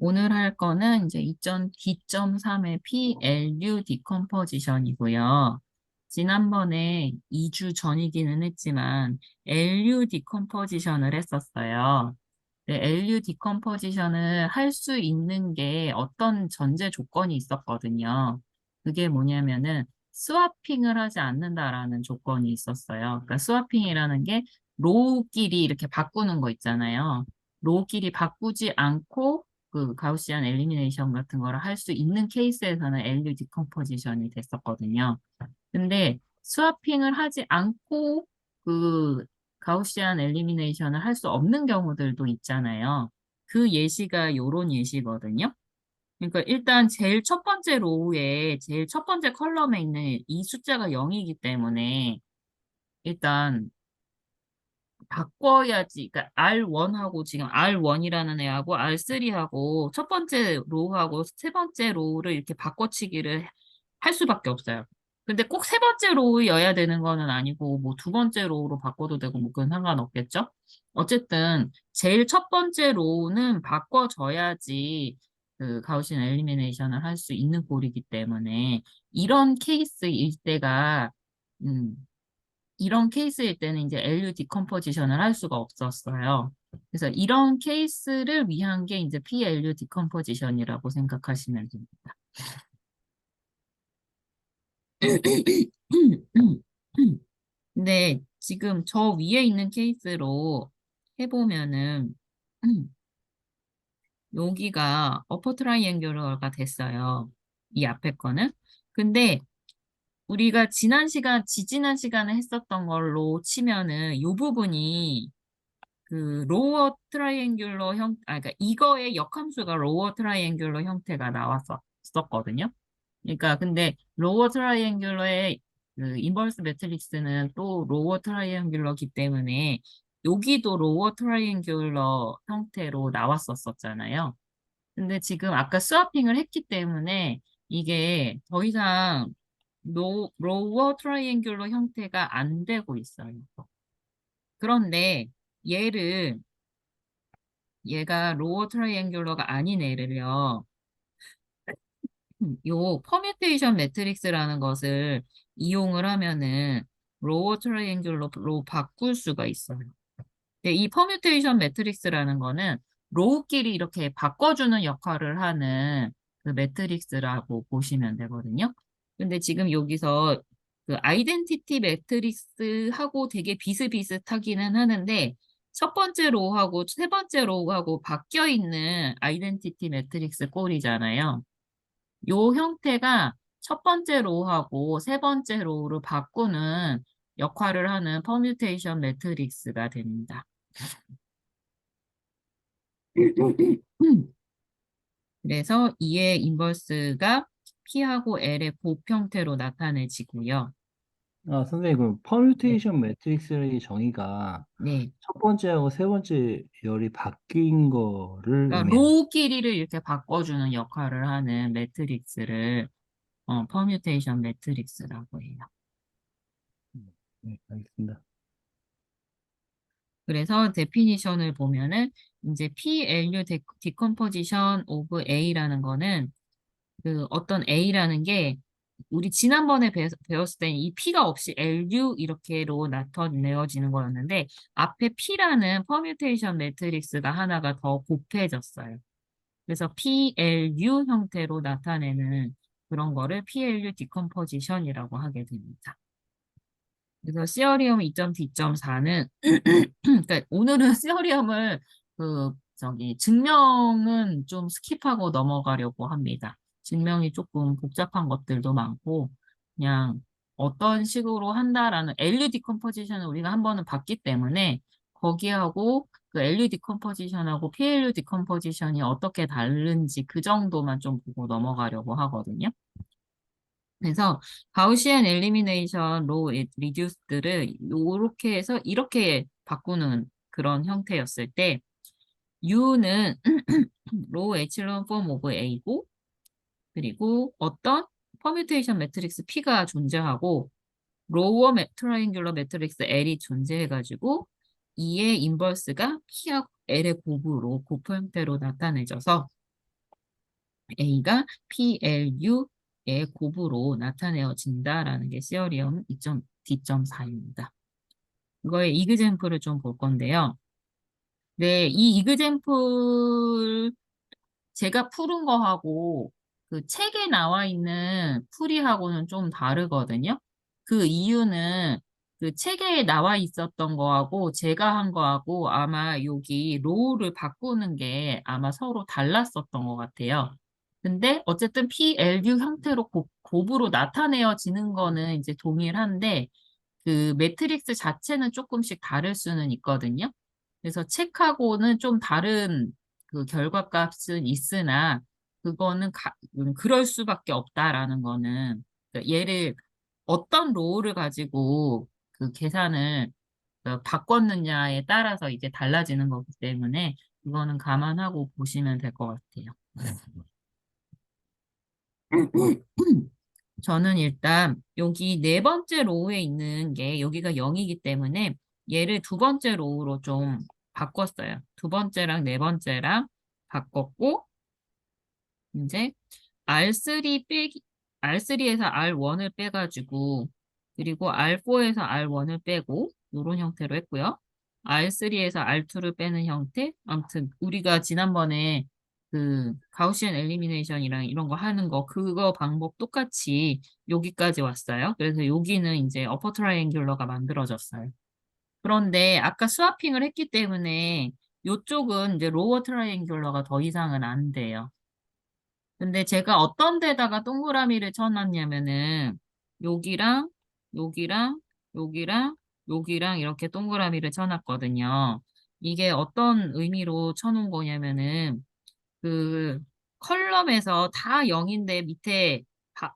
오늘 할 거는 이제 2.3의 PLU 디컴포지션이고요. 지난번에 2주 전이기는 했지만 LU 디컴포지션을 했었어요. LU 디컴포지션을 할 수 있는 게 어떤 전제 조건이 있었거든요. 그게 뭐냐면은 스와핑을 하지 않는다라는 조건이 있었어요. 그러니까 스와핑이라는 게 로우끼리 이렇게 바꾸는 거 있잖아요. 로우끼리 바꾸지 않고 그 가우시안 엘리미네이션 같은 거를 할 수 있는 케이스에서는 LU 디컴포지션이 됐었거든요. 근데 스와핑을 하지 않고 그 가우시안 엘리미네이션을 할 수 없는 경우들도 있잖아요. 그 예시가 요런 예시거든요. 그러니까 일단 제일 첫 번째 로우에 제일 첫 번째 컬럼에 있는 이 숫자가 0이기 때문에 일단 바꿔야지. 그러니까 R1하고 지금 R1이라는 애하고 R3하고 첫 번째 로우하고 세 번째 로우를 이렇게 바꿔치기를 할 수밖에 없어요. 근데 꼭 세 번째 로우여야 되는 거는 아니고 뭐 두 번째 로우로 바꿔도 되고 뭐 그건 상관없겠죠? 어쨌든 제일 첫 번째 로우는 바꿔줘야지 그 가우시안 엘리미네이션을 할 수 있는 꼴이기 때문에 이런 케이스일 때가 음, 이런 케이스일 때는 이제 LU 디컴포지션을 할 수가 없었어요. 그래서 이런 케이스를 위한 게 이제 PLU 디컴포지션이라고 생각하시면 됩니다. 근데 지금 저 위에 있는 케이스로 해보면은 여기가 어퍼 트라이앵귤러가 됐어요. 이 앞에 거는. 근데 우리가 지지난 시간에 했었던 걸로 치면은 이 부분이 그 로어 트라이앵귤러 그러니까 이거의 역함수가 로어 트라이앵귤러 형태가 나왔었거든요. 그러니까 근데 로어 트라이앵귤러의 그 인버스 매트릭스는 또 로어 트라이앵귤러기 때문에 여기도 로어 트라이앵귤러 형태로 나왔었잖아요. 근데 지금 아까 스와핑을 했기 때문에 이게 더 이상 로어 트라이앵귤러 형태가 안 되고 있어요. 그런데 얘를 얘가 로어 트라이앵귤러가 아닌 애를요. 요 퍼뮤테이션 매트릭스라는 것을 이용을 하면은 로어 트라이앵귤러로 바꿀 수가 있어요. 근데 이 퍼뮤테이션 매트릭스라는 거는 로우끼리 이렇게 바꿔주는 역할을 하는 그 매트릭스라고 보시면 되거든요. 근데 지금 여기서 그 아이덴티티 매트릭스하고 되게 비슷비슷하기는 하는데 첫 번째 로우하고 세 번째 로우하고 바뀌어 있는 아이덴티티 매트릭스 꼴이잖아요. 요 형태가 첫 번째 로우하고 세 번째 로우를 바꾸는 역할을 하는 퍼뮤테이션 매트릭스가 됩니다. 그래서 이의 인버스가 P하고 L의 곱 형태로 나타내지고요. 아, 선생님, 그럼 네, 퍼뮤테이션 매트릭스의 정의가 네. 첫 번째하고 세 번째 열이 바뀐 거를 그러니까 의미하는 로우 길이를 이렇게 바꿔주는 역할을 하는 매트릭스를 퍼뮤테이션 매트릭스라고 해요. 거예요. 네, 알겠습니다. 그래서 데피니션을 보면은 이제 PLU 디컴포지션 오브 A라는 거는 그 어떤 A라는 게 우리 지난번에 배웠을 때 이 P가 없이 LU 이렇게로 나타내어지는 거였는데 앞에 P라는 퍼뮤테이션 매트릭스가 하나가 더 곱해졌어요. 그래서 PLU 형태로 나타내는 그런 거를 PLU 디컴포지션이라고 하게 됩니다. 그래서 시어리움 2.D.4는 그러니까 오늘은 시어리움을 그 저기 증명은 좀 스킵하고 넘어가려고 합니다. 증명이 조금 복잡한 것들도 많고 그냥 어떤 식으로 한다라는 LED 컴포지션을 우리가 한 번은 봤기 때문에 거기하고 그 LED 컴포지션하고 PLUD 컴포지션이 어떻게 다른지 그 정도만 좀 보고 넘어가려고 하거든요. 그래서 가우시안 엘리미네이션 로 리듀스들을 이렇게 해서 이렇게 바꾸는 그런 형태였을 때 U는 로우 에첼론 폼 오브 A고 그리고 어떤 퍼뮤테이션 매트릭스 P가 존재하고 로어 트라이앵귤러 매트릭스 L이 존재해가지고 E의 인버스가 P하고 L의 곱으로 곱 형태로 나타내져서 A가 PLU의 곱으로 나타내어진다라는 게 시어리엄 2점, D.4입니다. 이거의 이그젠플을 좀 볼 건데요. 네, 이 이그젠플 제가 푸른 거하고 그 책에 나와 있는 풀이하고는 좀 다르거든요. 그 이유는 그 책에 나와 있었던 거하고 제가 한 거하고 아마 여기 로우를 바꾸는 게 아마 서로 달랐었던 것 같아요. 근데 어쨌든 PLU 형태로 곱으로 나타내어지는 거는 이제 동일한데 그 매트릭스 자체는 조금씩 다를 수는 있거든요. 그래서 책하고는 좀 다른 그 결과값은 있으나 그거는 그럴 수밖에 없다라는 거는 그러니까 얘를 어떤 로우를 가지고 그 계산을 바꿨느냐에 따라서 이제 달라지는 거기 때문에 그거는 감안하고 보시면 될 것 같아요. 저는 일단 여기 네 번째 로우에 있는 게 여기가 0이기 때문에 얘를 두 번째 로우로 좀 바꿨어요. 두 번째랑 네 번째랑 바꿨고 이제 R3 빼기 R3에서 R1을 빼가지고 그리고 R4에서 R1을 빼고 이런 형태로 했고요. R3에서 R2를 빼는 형태. 아무튼 우리가 지난번에 그 가우시안 엘리미네이션이랑 이런 거 하는 거 그거 방법 똑같이 여기까지 왔어요. 그래서 여기는 이제 어퍼 트라이앵귤러가 만들어졌어요. 그런데 아까 스와핑을 했기 때문에 이쪽은 이제 로어 트라이앵귤러가 더 이상은 안 돼요. 근데 제가 어떤 데다가 동그라미를 쳐놨냐면은 여기랑 여기랑 여기랑 여기랑 이렇게 동그라미를 쳐놨거든요. 이게 어떤 의미로 쳐놓은 거냐면은 그 컬럼에서 다 0인데 밑에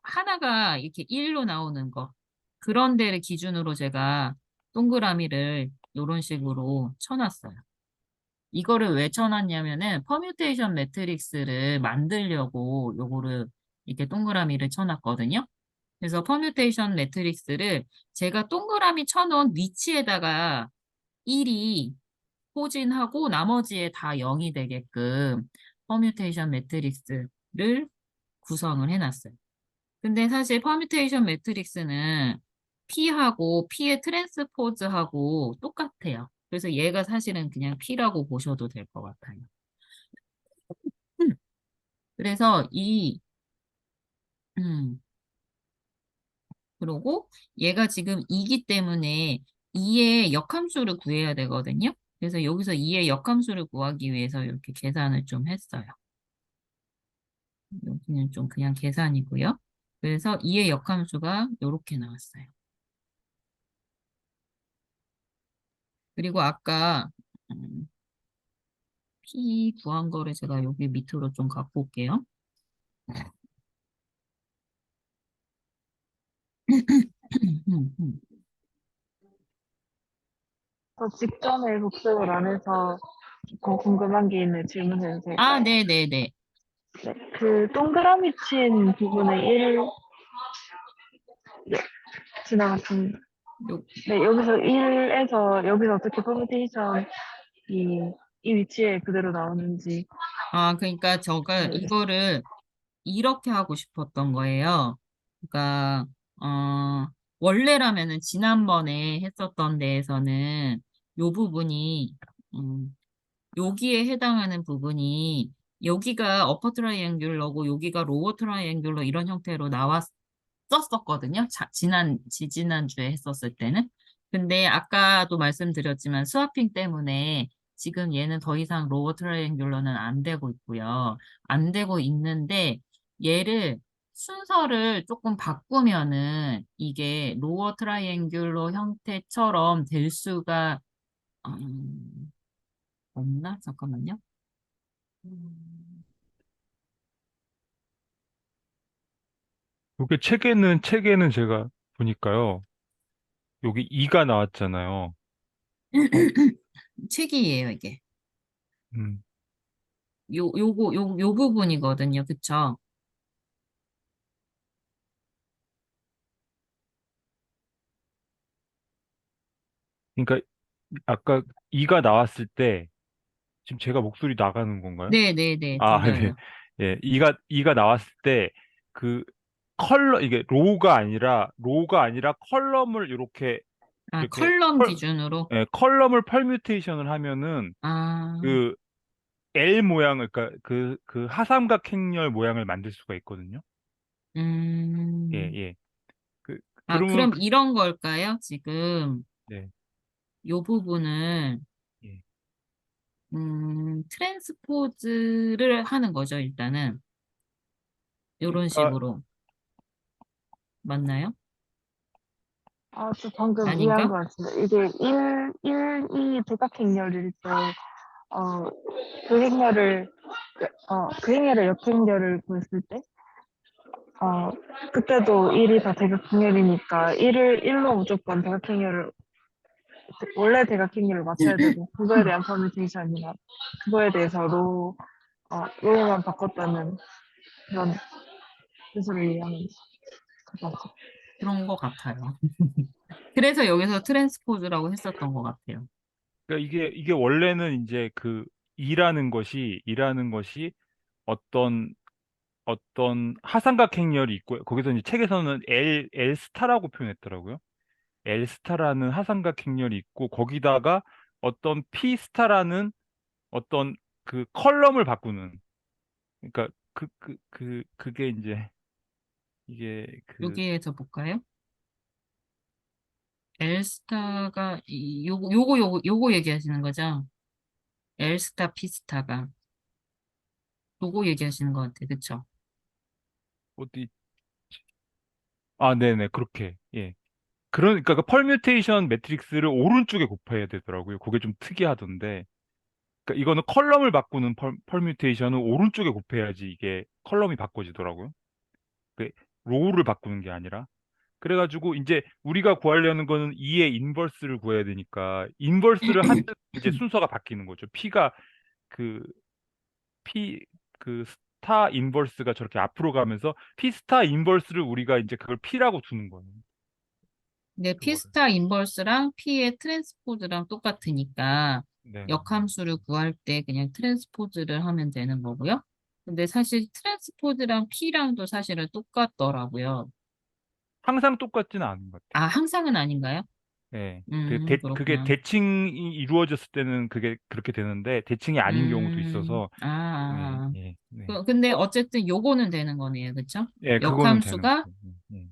하나가 이렇게 1로 나오는 거. 그런 데를 기준으로 제가 동그라미를 이런 식으로 쳐놨어요. 이거를 왜 쳐놨냐면은 퍼뮤테이션 매트릭스를 만들려고 요거를 이렇게 동그라미를 쳐놨거든요. 그래서 퍼뮤테이션 매트릭스를 제가 동그라미 쳐놓은 위치에다가 1이 포진하고 나머지에 다 0이 되게끔 퍼뮤테이션 매트릭스를 구성을 해놨어요. 근데 사실 퍼뮤테이션 매트릭스는 P하고 P의 트랜스포즈하고 똑같아요. 그래서 얘가 사실은 그냥 P라고 보셔도 될 것 같아요. 음, 그래서 음, 그리고 얘가 지금 2기 때문에 2의 역함수를 구해야 되거든요. 그래서 여기서 2의 역함수를 구하기 위해서 이렇게 계산을 좀 했어요. 여기는 좀 그냥 계산이고요. 그래서 2의 역함수가 이렇게 나왔어요. 그리고 아까 P 구한 거를 제가 여기 밑으로 좀 갖고 올게요. 저 직전에 복습을 안 해서 조금 궁금한 게 있는 질문해도 아, 될까요? 네네네. 네, 그 동그라미 친 부분에 1 네, 지나갔습니다. 요, 네, 여기서 1에서 여기서 어떻게 퍼뮤테이션 이 위치에 그대로 나오는지 그러니까 제가 모르겠어요. 이거를 이렇게 하고 싶었던 거예요. 그러니까, 어, 원래라면은 지난번에 했었던 데에서는 요 부분이, 여기에 해당하는 부분이 여기가 어퍼 트라이앵귤러고 여기가 로어 트라이앵귤러 이런 형태로 나왔었거든요. 지난주에 했었을 때는. 근데 아까도 말씀드렸지만 스와핑 때문에 지금 얘는 더 이상 로어 트라이앵귤러는 안 되고 있고요. 안 되고 있는데 얘를 순서를 조금 바꾸면은 이게 로어 트라이앵귤러 형태처럼 될 수가 없나? 잠깐만요. 음, 요게 책에는 제가 보니까요. 여기 2가 나왔잖아요. 책이에요, 이게. 음. 요 부분이거든요. 그쵸? 그러니까 아까 2가 나왔을 때 지금 제가 목소리 나가는 건가요? 네네네, 아, 네. 들려요. 예, 이가 나왔을 때 그 이게 로우가 아니라 컬럼을 아, 이렇게 컬럼 기준으로. 예, 컬럼을 펄뮤테이션을 하면은 아, 그 L 모양을 그러니까 그 하삼각 행렬 모양을 만들 수가 있거든요. 예, 음. 예. 아, 그러면 그럼 이런 걸까요? 지금 네. 요 부분을 예. 트랜스포즈를 하는 거죠, 일단은. 요런 그러니까 식으로. 맞나요? 아, 저 방금 이해한 아닌가? 것 같습니다. 이게 2 대각행렬일 때, 어, 그 행렬의 역행렬을 구했을 때, 어, 그때도 1이 다 대각행렬이니까 1로 무조건 대각행렬을, 원래 대각행렬을 맞춰야 되고, 그거에 대한 퍼뮤테이션이나, 그거에 대해서 로우만 바꿨다는 그런 뜻을 이해하는 것 같아요. 그런 것 같아요. 그래서 여기서 트랜스포즈라고 했었던 것 같아요. 그러니까 이게 원래는 이제 이라는 것이 어떤 하삼각 행렬이 있고 거기서 이제 책에서는 L 스타라고 표현했더라고요. L 스타라는 하삼각 행렬이 있고 거기다가 어떤 P 스타라는 어떤 그 컬럼을 바꾸는 그러니까 그게 이제 이게 여기에서 볼까요? 엘스타가 요거 얘기하시는 거죠? 엘스타 피스타가 요거 얘기하시는 것 같아요. 그쵸? 어디 네네 그렇게 예 그러니까 그 펄뮤테이션 매트릭스를 오른쪽에 곱해야 되더라고요. 그게 좀 특이하던데 그러니까 이거는 컬럼을 바꾸는 펄뮤테이션은 오른쪽에 곱해야지 이게 컬럼이 바꿔지더라고요. 그 로우를 바꾸는 게 아니라. 그래가지고 이제 우리가 구하려는 거는 2의 인버스를 구해야 되니까 인버스를 하면 이제 순서가 바뀌는 거죠. 그 P 스타 인버스가 저렇게 앞으로 가면서 P 스타 인버스를 우리가 이제 그걸 P라고 두는 거예요. 근데 그거를. 피스타 인버스랑 P의 트랜스포즈랑 똑같으니까 네. 역함수를 구할 때 그냥 트랜스포즈를 하면 되는 거고요. 근데 사실 트랜스포즈랑 P랑도 사실은 똑같더라고요. 항상 똑같지는 않은 것 같아요. 아, 항상은 아닌가요? 예. 그게 그렇구나. 대칭이 이루어졌을 때는 그게 그렇게 되는데 대칭이 아닌 경우도 있어서 예, 예, 네. 근데 어쨌든 요거는 되는 거네요. 그쵸? 예, 그거는 되는 역함수가 거죠. 예.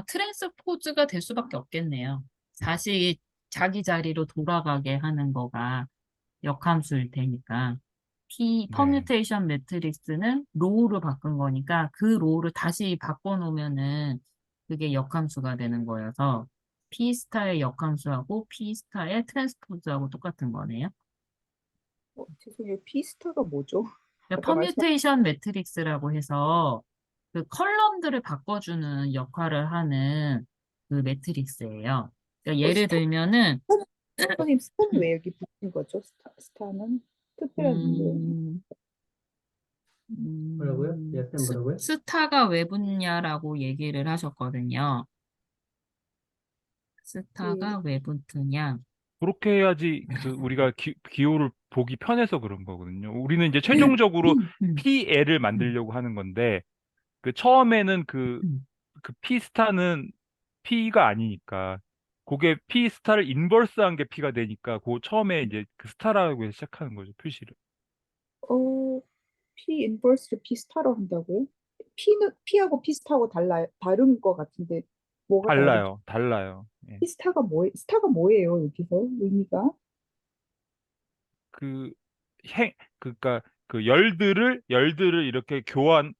트랜스포즈가 될 수밖에 없겠네요. 다시 자기 자리로 돌아가게 하는 거가 역함수일 테니까. 네. 퍼뮤테이션 매트릭스는 로우로 바꾼 거니까 그 로우를 다시 바꿔놓으면은 그게 역함수가 되는 거여서 P스타의 역함수하고 P스타의 트랜스포즈하고 똑같은 거네요. 죄송해요. 피스타가 뭐죠? 아까 말씀 퍼뮤테이션 매트릭스라고 해서 그 컬럼들을 바꿔주는 역할을 하는 그 매트릭스예요. 그러니까 예를 스타 들면은 선생님 스타는 왜 여기 붙인 거죠? 스타는 특별한 이유. 음, 뭐라고요? 예쌤 뭐라고요? 스타가 왜 붙냐라고 얘기를 하셨거든요. 예. 스타가 왜 붙느냐? 그렇게 해야지 우리가 기호를 보기 편해서 그런 거거든요. 우리는 이제 최종적으로 PL을 만들려고 하는 건데 처음에는 그 P 스타는 P가 아니니까 그게 P 스타를 인버스한 게 P가 되니까 그 처음에 이제 그 스타라고 해서 시작하는 거죠, 표시를. 어, P 인버스를 P 스타로 한다고요? P하고 P 스타하고 다른 것 같은데 뭐가 다르죠? 달라요, 달라요. 예. P 스타가 뭐예요, 여기서 의미가? 그 그러니까 그 열들을 이렇게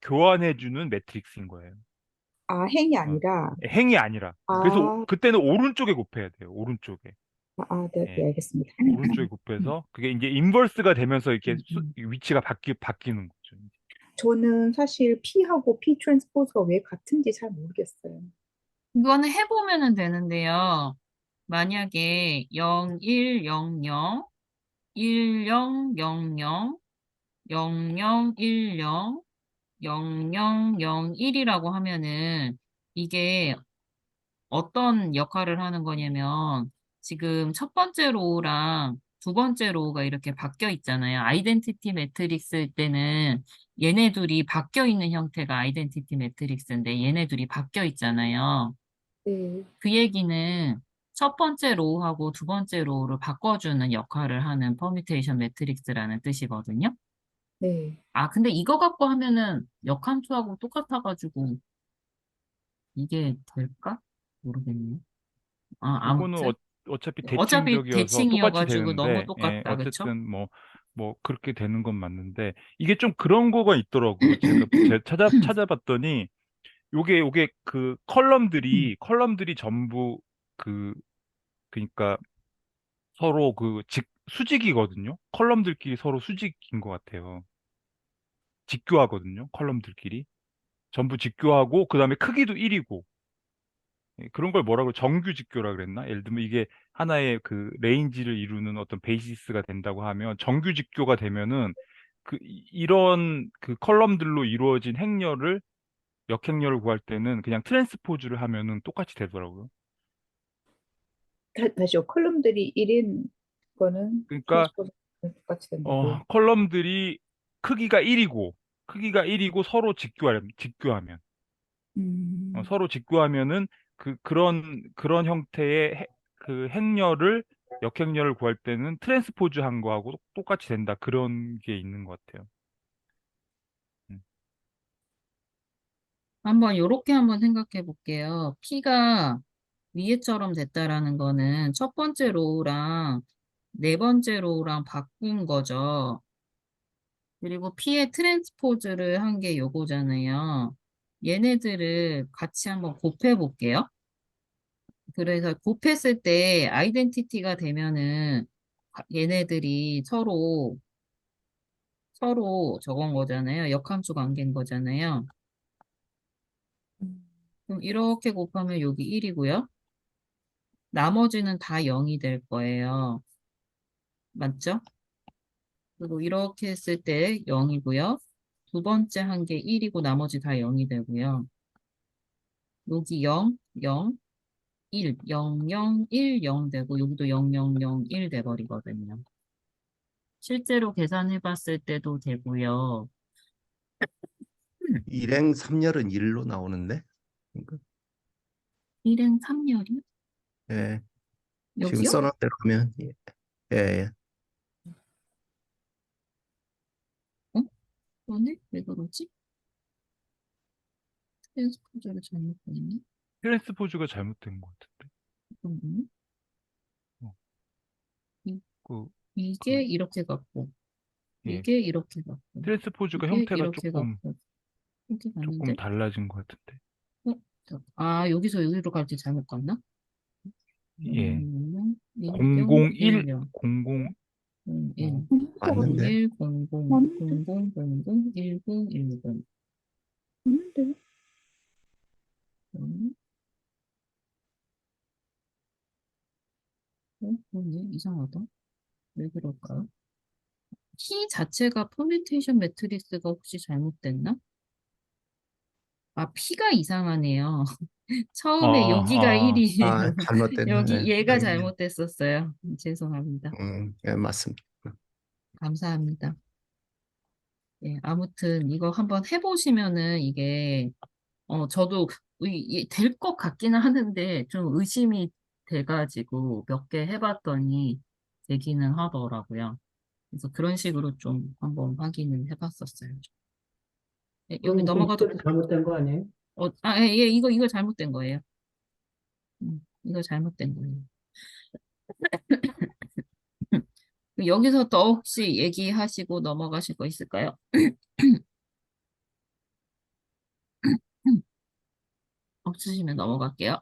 교환해 주는 매트릭스인 거예요. 아, 행이 어, 아니라. 행이 아니라. 그래서 아, 그때는 오른쪽에 곱해야 돼요. 오른쪽에. 네, 네, 예. 알겠습니다. 오른쪽에 곱해서 그게 이제 인버스가 되면서 이렇게 음, 음. 위치가 바뀌는 거죠. 저는 사실 P하고 P 트랜스포즈가 왜 같은지 잘 모르겠어요. 이거는 해보면은 되는데요. 만약에 0, 1, 0, 0, 1, 0, 0, 0, 0, 0, 1, 0, 0, 0, 0, 1이라고 하면은 이게 어떤 역할을 하는 거냐면 지금 첫 번째 로우랑 두 번째 로우가 이렇게 바뀌어 있잖아요. 아이덴티티 매트릭스일 때는 얘네 둘이 바뀌어 있는 형태가 아이덴티티 매트릭스인데 얘네 둘이 바뀌어 있잖아요. 네. 그 얘기는 첫 번째 로우하고 두 번째 로우를 바꿔주는 역할을 하는 퍼뮤테이션 매트릭스라는 뜻이거든요. 네. 아, 근데 이거 갖고 하면은 역함수하고 똑같아가지고 이게 될까? 모르겠네요. 아, 요거는 아무튼. 어차피 어차피 대칭적이어서 똑같이 대칭이어가지고 너무 되는데, 예, 똑같다, 그쵸? 어쨌든 뭐 그렇게 되는 건 맞는데, 이게 좀 그런 거가 있더라고요. 제가 찾아봤더니, 요게 그 컬럼들이 전부 그, 그러니까 서로 수직이거든요. 컬럼들끼리 서로 수직인 것 같아요. 직교하거든요. 컬럼들끼리. 전부 직교하고, 그 다음에 크기도 1이고, 그런 걸 뭐라고 정규 직교라 그랬나? 예를 들면 이게 하나의 그 레인지를 이루는 어떤 베이시스가 된다고 하면 정규 직교가 되면은 이런 그 컬럼들로 이루어진 행렬을 역행렬을 구할 때는 그냥 트랜스포즈를 하면은 똑같이 되더라고요. 다시요. 컬럼들이 1인 거는 그러니까 트랜스포즈 똑같이 된다고요? 컬럼들이 크기가 1이고 서로 직교하면 음. 서로 직구하면은 그런 형태의 그 행렬을 역행렬을 구할 때는 트랜스포즈 한 거하고 똑같이 된다. 그런 게 있는 것 같아요. 음. 요렇게 한번 생각해 볼게요. P가 위에처럼 됐다라는 거는 첫 번째 로우랑 네 번째 로우랑 바꾼 거죠. 그리고 P의 트랜스포즈를 한 게 요거잖아요. 얘네들을 같이 한번 곱해 볼게요. 그래서 곱했을 때 아이덴티티가 되면은 얘네들이 서로 저건 거잖아요. 역함수 관계인 거잖아요. 음. 그럼 이렇게 곱하면 여기 1이고요. 나머지는 다 0이 될 거예요. 맞죠? 그리고 이렇게 했을 때 0이고요. 두 번째 한 게 1이고 나머지 다 0이 되고요. 여기 0, 0, 1, 0, 0, 1, 0 되고 여기도 0, 0, 0, 1 돼버리거든요. 실제로 계산해 봤을 때도 되고요. 일행 3열은 1로 나오는데? 그러니까, 1행 3열이요? 예, 지금 여기요? 써놓은 대로 하면, 예, 예. 어? 그러네? 왜 그러지? 트랜스포즈를 잘못 보냈네? 트랜스포즈가 잘못된 것 같은데. 잠깐만요. 어, 이- 그, 이게 그, 이렇게 갖고, 예. 이게 이렇게 갖고, 트랜스포즈가 이게 형태가 이렇게 갖고, 이렇게 조금 갔는데? 달라진 것 같은데. 어? 아, 여기서 여기로 갈지 잘못 갔나? 예. 10, 001, 10, 00, 01, 맞는데? 01, 00, 맞는데? 00, 00, 10, 10. 맞는데? 그러네. 이상하다. 왜 그럴까요? 키 자체가 퍼뮤테이션 매트리스가 혹시 잘못됐나? 아, P가 이상하네요. 처음에 여기가 아, 1이에요. 잘못됐네. 여기 얘가 여기는. 잘못됐었어요. 죄송합니다. 예, 맞습니다. 감사합니다. 예, 아무튼 이거 한번 해보시면은 이게 저도 될 것 같기는 하는데 좀 의심이 돼가지고 몇 개 해봤더니 되기는 하더라고요. 그래서 그런 식으로 좀 한번 확인을 해봤었어요. 예, 여기 그럼 넘어가도 컴퓨터가 잘못된 거 아니에요? 예, 이거 잘못된 거예요. 이거 잘못된 거예요. 여기서 더 혹시 얘기하시고 넘어가실 거 있을까요? 없으시면 넘어갈게요.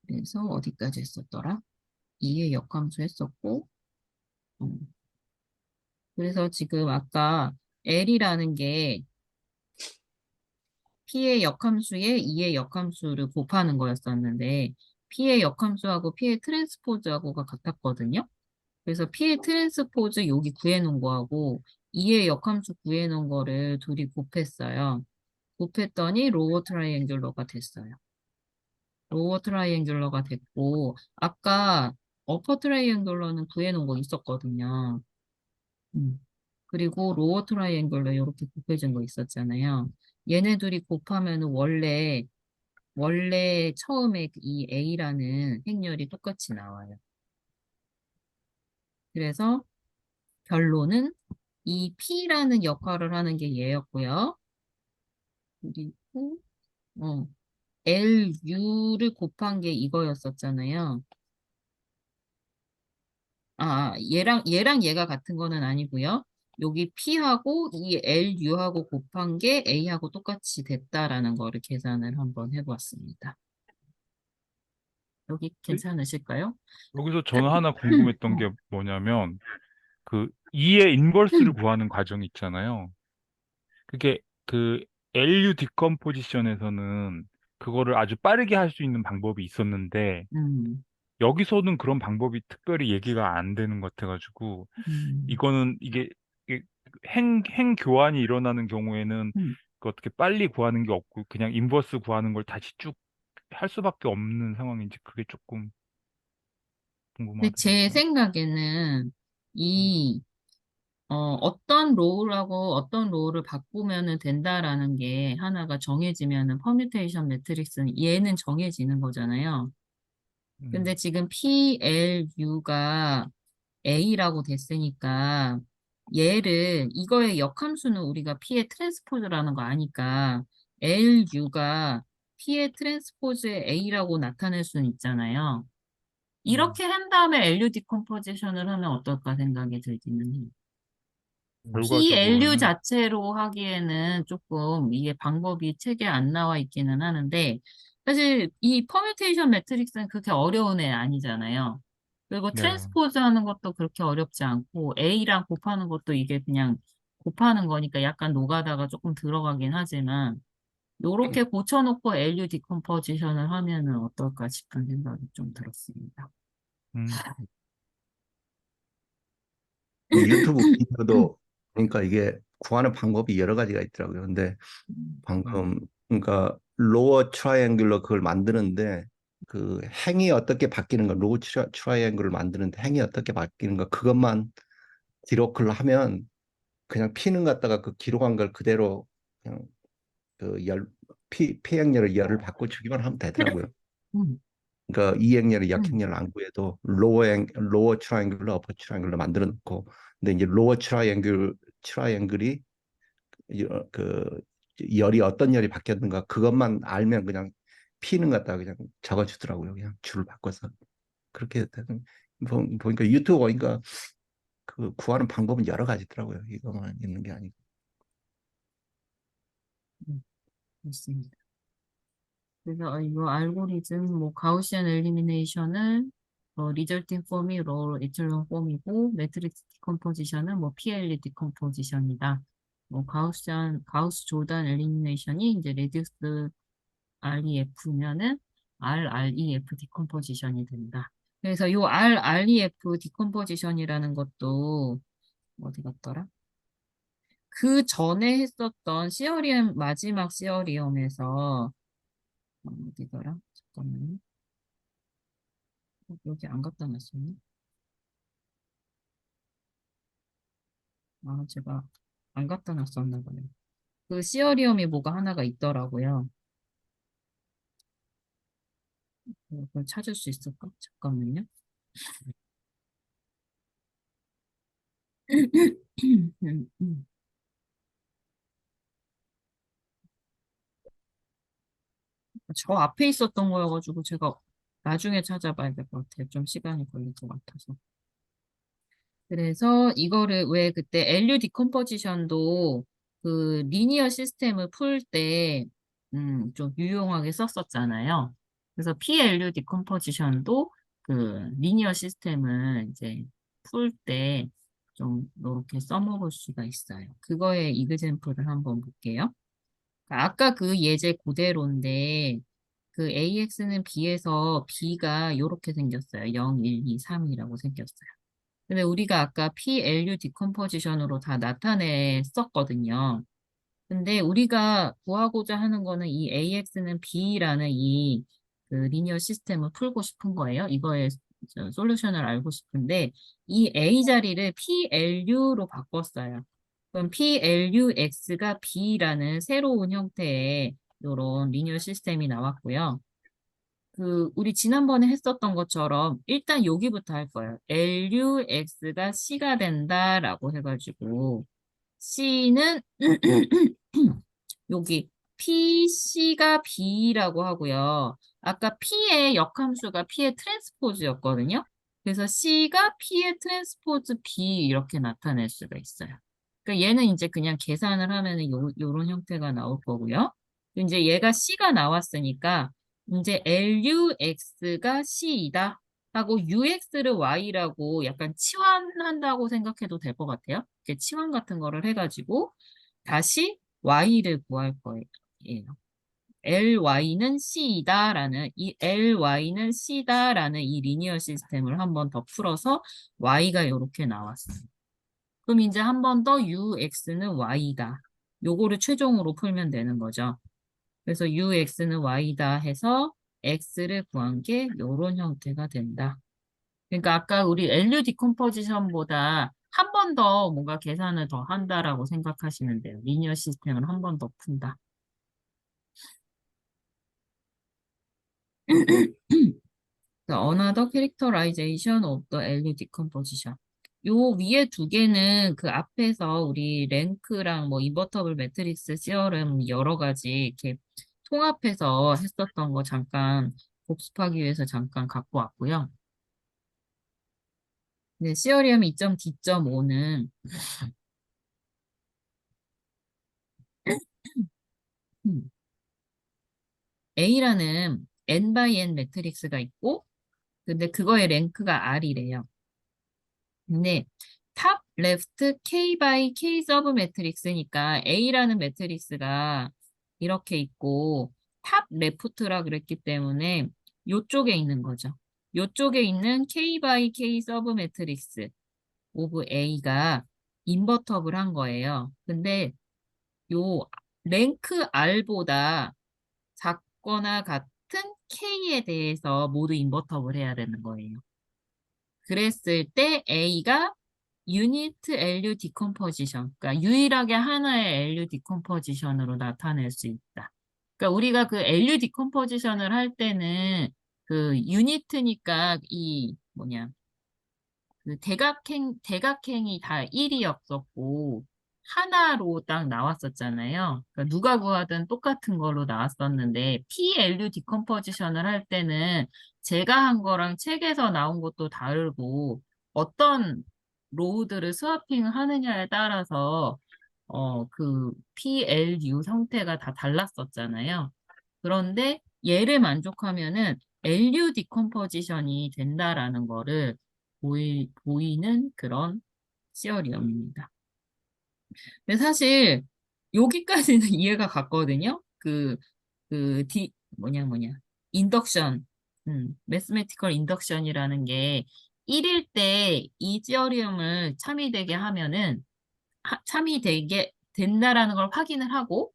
그래서 어디까지 했었더라? 2의 역함수 했었고, 음, 그래서 지금 아까 L이라는 게 P의 역함수에 2의 역함수를 곱하는 거였었는데, P의 역함수하고 P의 트랜스포즈하고가 같았거든요. 그래서 P의 트랜스포즈 여기 구해놓은 거하고 2의 역함수 구해놓은 거를 둘이 곱했어요. 곱했더니 로어 트라이앵귤러가 됐어요. 로어 트라이앵귤러가 됐고, 아까 어퍼 트라이앵귤러는 구해놓은 거 있었거든요. 그리고 로어 트라이앵귤러 이렇게 곱해진 거 있었잖아요. 얘네 둘이 곱하면 원래 처음에 이 A라는 행렬이 똑같이 나와요. 그래서 결론은 이 P라는 역할을 하는 게 얘였고요. 그리고 LU를 곱한 게 이거였었잖아요. 얘랑 얘가 같은 거는 아니고요. 여기 P하고 이 LU하고 곱한 게 A하고 똑같이 됐다라는 거를 계산을 한번 해보았습니다. 여기 괜찮으실까요? 여기서 저는 하나 궁금했던 게 뭐냐면 그 2의 인버스를 구하는 과정이 있잖아요. 그게 그 LU 디컴포지션에서는 그거를 아주 빠르게 할 수 있는 방법이 있었는데 음, 여기서는 그런 방법이 특별히 얘기가 안 되는 것 같아가지고 이거는 이게 행 교환이 일어나는 경우에는 음. 그 어떻게 빨리 구하는 게 없고 그냥 인버스 구하는 걸 다시 쭉 할 수밖에 없는 상황인지 그게 조금 근데 제 궁금하더라고요. 생각에는 음, 어떤 로우라고 어떤 로우를 바꾸면은 된다라는 게 하나가 정해지면은 퍼뮤테이션 매트릭스는 얘는 정해지는 거잖아요. 근데 음, 지금 PLU가 A라고 됐으니까 얘를 이거의 역함수는 우리가 P의 트랜스포즈라는 거 아니까 LU가 P의 트랜스포즈의 A라고 나타낼 수는 있잖아요. 음. 이렇게 한 다음에 LU 디컴포지션을 하면 어떨까 생각이 들기는 해요. PLU 결과적으로는 자체로 하기에는 조금 이게 방법이 책에 안 나와 있기는 하는데 사실 이 퍼뮤테이션 매트릭스는 그렇게 어려운 애 아니잖아요. 그리고 네. 트랜스포즈 하는 것도 그렇게 어렵지 않고 A랑 곱하는 것도 이게 그냥 곱하는 거니까 약간 노가다가 조금 들어가긴 하지만 요렇게 고쳐놓고 LU 디컴포지션을 하면은 어떨까 싶은 생각이 좀 들었습니다. 음, 이 유튜브 비디오도 그러니까 이게 구하는 방법이 여러 가지가 있더라고요. 근데 방금 그러니까 로어 트라이앵글러 그걸 만드는데 그 행이 어떻게 바뀌는 거 로어 트라이앵글을 만드는데 행이 어떻게 바뀌는 거 그것만 기록을 하면 그냥 피는 갖다가 그 기록한 걸 그대로 그냥 그열 피행렬을 열을 바꿔주기만 하면 되더라고요. 음, 그러니까 이행렬을 음, 역행렬을 안 구해도 로어 트라이앵글로 어퍼 트라이앵글로 만들어 놓고 근데 이제 로어 트라이앵글이 그 열이 어떤 열이 바뀌었는가 그것만 알면 그냥 피는 것 같다 그냥 적어주더라고요. 그냥 줄을 바꿔서 그렇게 보니까 유튜브 보니까 그 구하는 방법은 여러 가지더라고요. 이거만 있는 게 아니고. 맞습니다. 그래서 이거 알고리즘, 뭐 가우시안 엘리미네이션은 리절팅 폼이 로우 에첼론 폼이고 매트릭스 디컴포지션은 뭐 PLE 디컴포지션이다. 뭐 가우스 조단 엘리미네이션이 이제 레디우스 REF면은 RREF 디컴포지션이 된다. 그래서 요 RREF 디컴포지션이라는 것도 어디 갔더라? 그 전에 했었던 시어리엄 마지막 시어리엄에서 어디더라? 잠깐만요. 여기 안 갖다 놨었네. 제가 안 갖다 놨었나 보네. 그 시어리엄이 뭐가 하나가 있더라고요. 그걸 찾을 수 있을까? 잠깐만요. 저 앞에 있었던 거여가지고 제가 나중에 찾아봐야 될 것 같아요. 좀 시간이 걸릴 것 같아서. 그래서 이거를 왜 그때 LU 디컴포지션도 그 리니어 시스템을 풀 때, 좀 유용하게 썼었잖아요. 그래서 PLU 디컴포지션도 그 리니어 시스템을 이제 풀 때 좀 이렇게 써먹을 수가 있어요. 그거의 이그젬플을 한번 볼게요. 아까 그 예제 그대로인데 그 AX는 B에서 B가 이렇게 생겼어요. 0, 1, 2, 3이라고 생겼어요. 근데 우리가 아까 PLU 디컴포지션으로 다 나타냈었거든요. 근데 우리가 구하고자 하는 거는 이 AX는 B라는 이 그 리니어 시스템을 풀고 싶은 거예요. 이거의 솔루션을 알고 싶은데 이 A 자리를 PLU로 바꿨어요. 그럼 PLUX가 B라는 새로운 형태의 이런 리니어 시스템이 나왔고요. 그 우리 지난번에 했었던 것처럼 일단 여기부터 할 거예요. LUX가 C가 된다라고 해가지고 C는 여기 PC가 B라고 하고요. 아까 P의 역함수가 P의 트랜스포즈였거든요. 그래서 C가 P의 트랜스포즈 B 이렇게 나타낼 수가 있어요. 그러니까 얘는 이제 그냥 계산을 하면은 요런 형태가 나올 거고요. 이제 얘가 C가 나왔으니까 이제 LUX가 C이다 하고 UX를 Y라고 약간 치환한다고 생각해도 될 것 같아요. 이렇게 치환 같은 거를 해가지고 다시 Y를 구할 거예요. LY는 C이다라는 이 LY는 C다라는 이 리니어 시스템을 한 번 더 풀어서 Y가 이렇게 나왔어요. 그럼 이제 한 번 더 UX는 Y다. 요거를 최종으로 풀면 되는 거죠. 그래서 UX는 Y다 해서 X를 구한 게 요런 형태가 된다. 그러니까 아까 우리 LU 디컴포지션보다 한 번 더 뭔가 계산을 더 한다라고 생각하시면 돼요. 리니어 시스템을 한 번 더 푼다. Another characterization of the LU decomposition. 요 위에 두 개는 그 앞에서 우리 랭크랑 뭐 인버터블 매트릭스 시어럼 여러 가지 이렇게 통합해서 했었던 거 잠깐 복습하기 위해서 잠깐 갖고 왔고요. 네, 시어리엄 2.D.5는 A라는 n by n 매트릭스가 있고 근데 그거의 랭크가 R이래요. 근데 탑 레프트 K by K 서브 매트릭스니까 A라는 매트릭스가 이렇게 있고 탑 레프트라 그랬기 때문에 요쪽에 있는 거죠. 요쪽에 있는 K by K 서브 매트릭스 오브 A가 인버터블 한 거예요. 근데 요 랭크 R보다 작거나 같은 K에 대해서 모두 인버터블 해야 되는 거예요. 그랬을 때 A가 유니트 LU 디컴포지션, 그러니까 유일하게 하나의 LU 디컴포지션으로 나타낼 수 있다. 그러니까 우리가 그 LU 디컴포지션을 할 때는 그 유니트니까 이 뭐냐 그 대각행이 다 1이었었고 하나로 딱 나왔었잖아요. 그러니까 누가 구하든 똑같은 걸로 나왔었는데 PLU 디컴포지션을 할 때는 제가 한 거랑 책에서 나온 것도 다르고 어떤 로우들을 스와핑 하느냐에 따라서 그 PLU 형태가 다 달랐었잖아요. 그런데 얘를 만족하면은 LU 디컴포지션이 된다라는 거를 보이는 그런 시어리엄입니다. 근데 사실 여기까지는 이해가 갔거든요. 인덕션, 매스메티컬 인덕션이라는 게 1일 때 이 시어리엄을 참이되게 하면은 참이되게 된다라는 걸 확인을 하고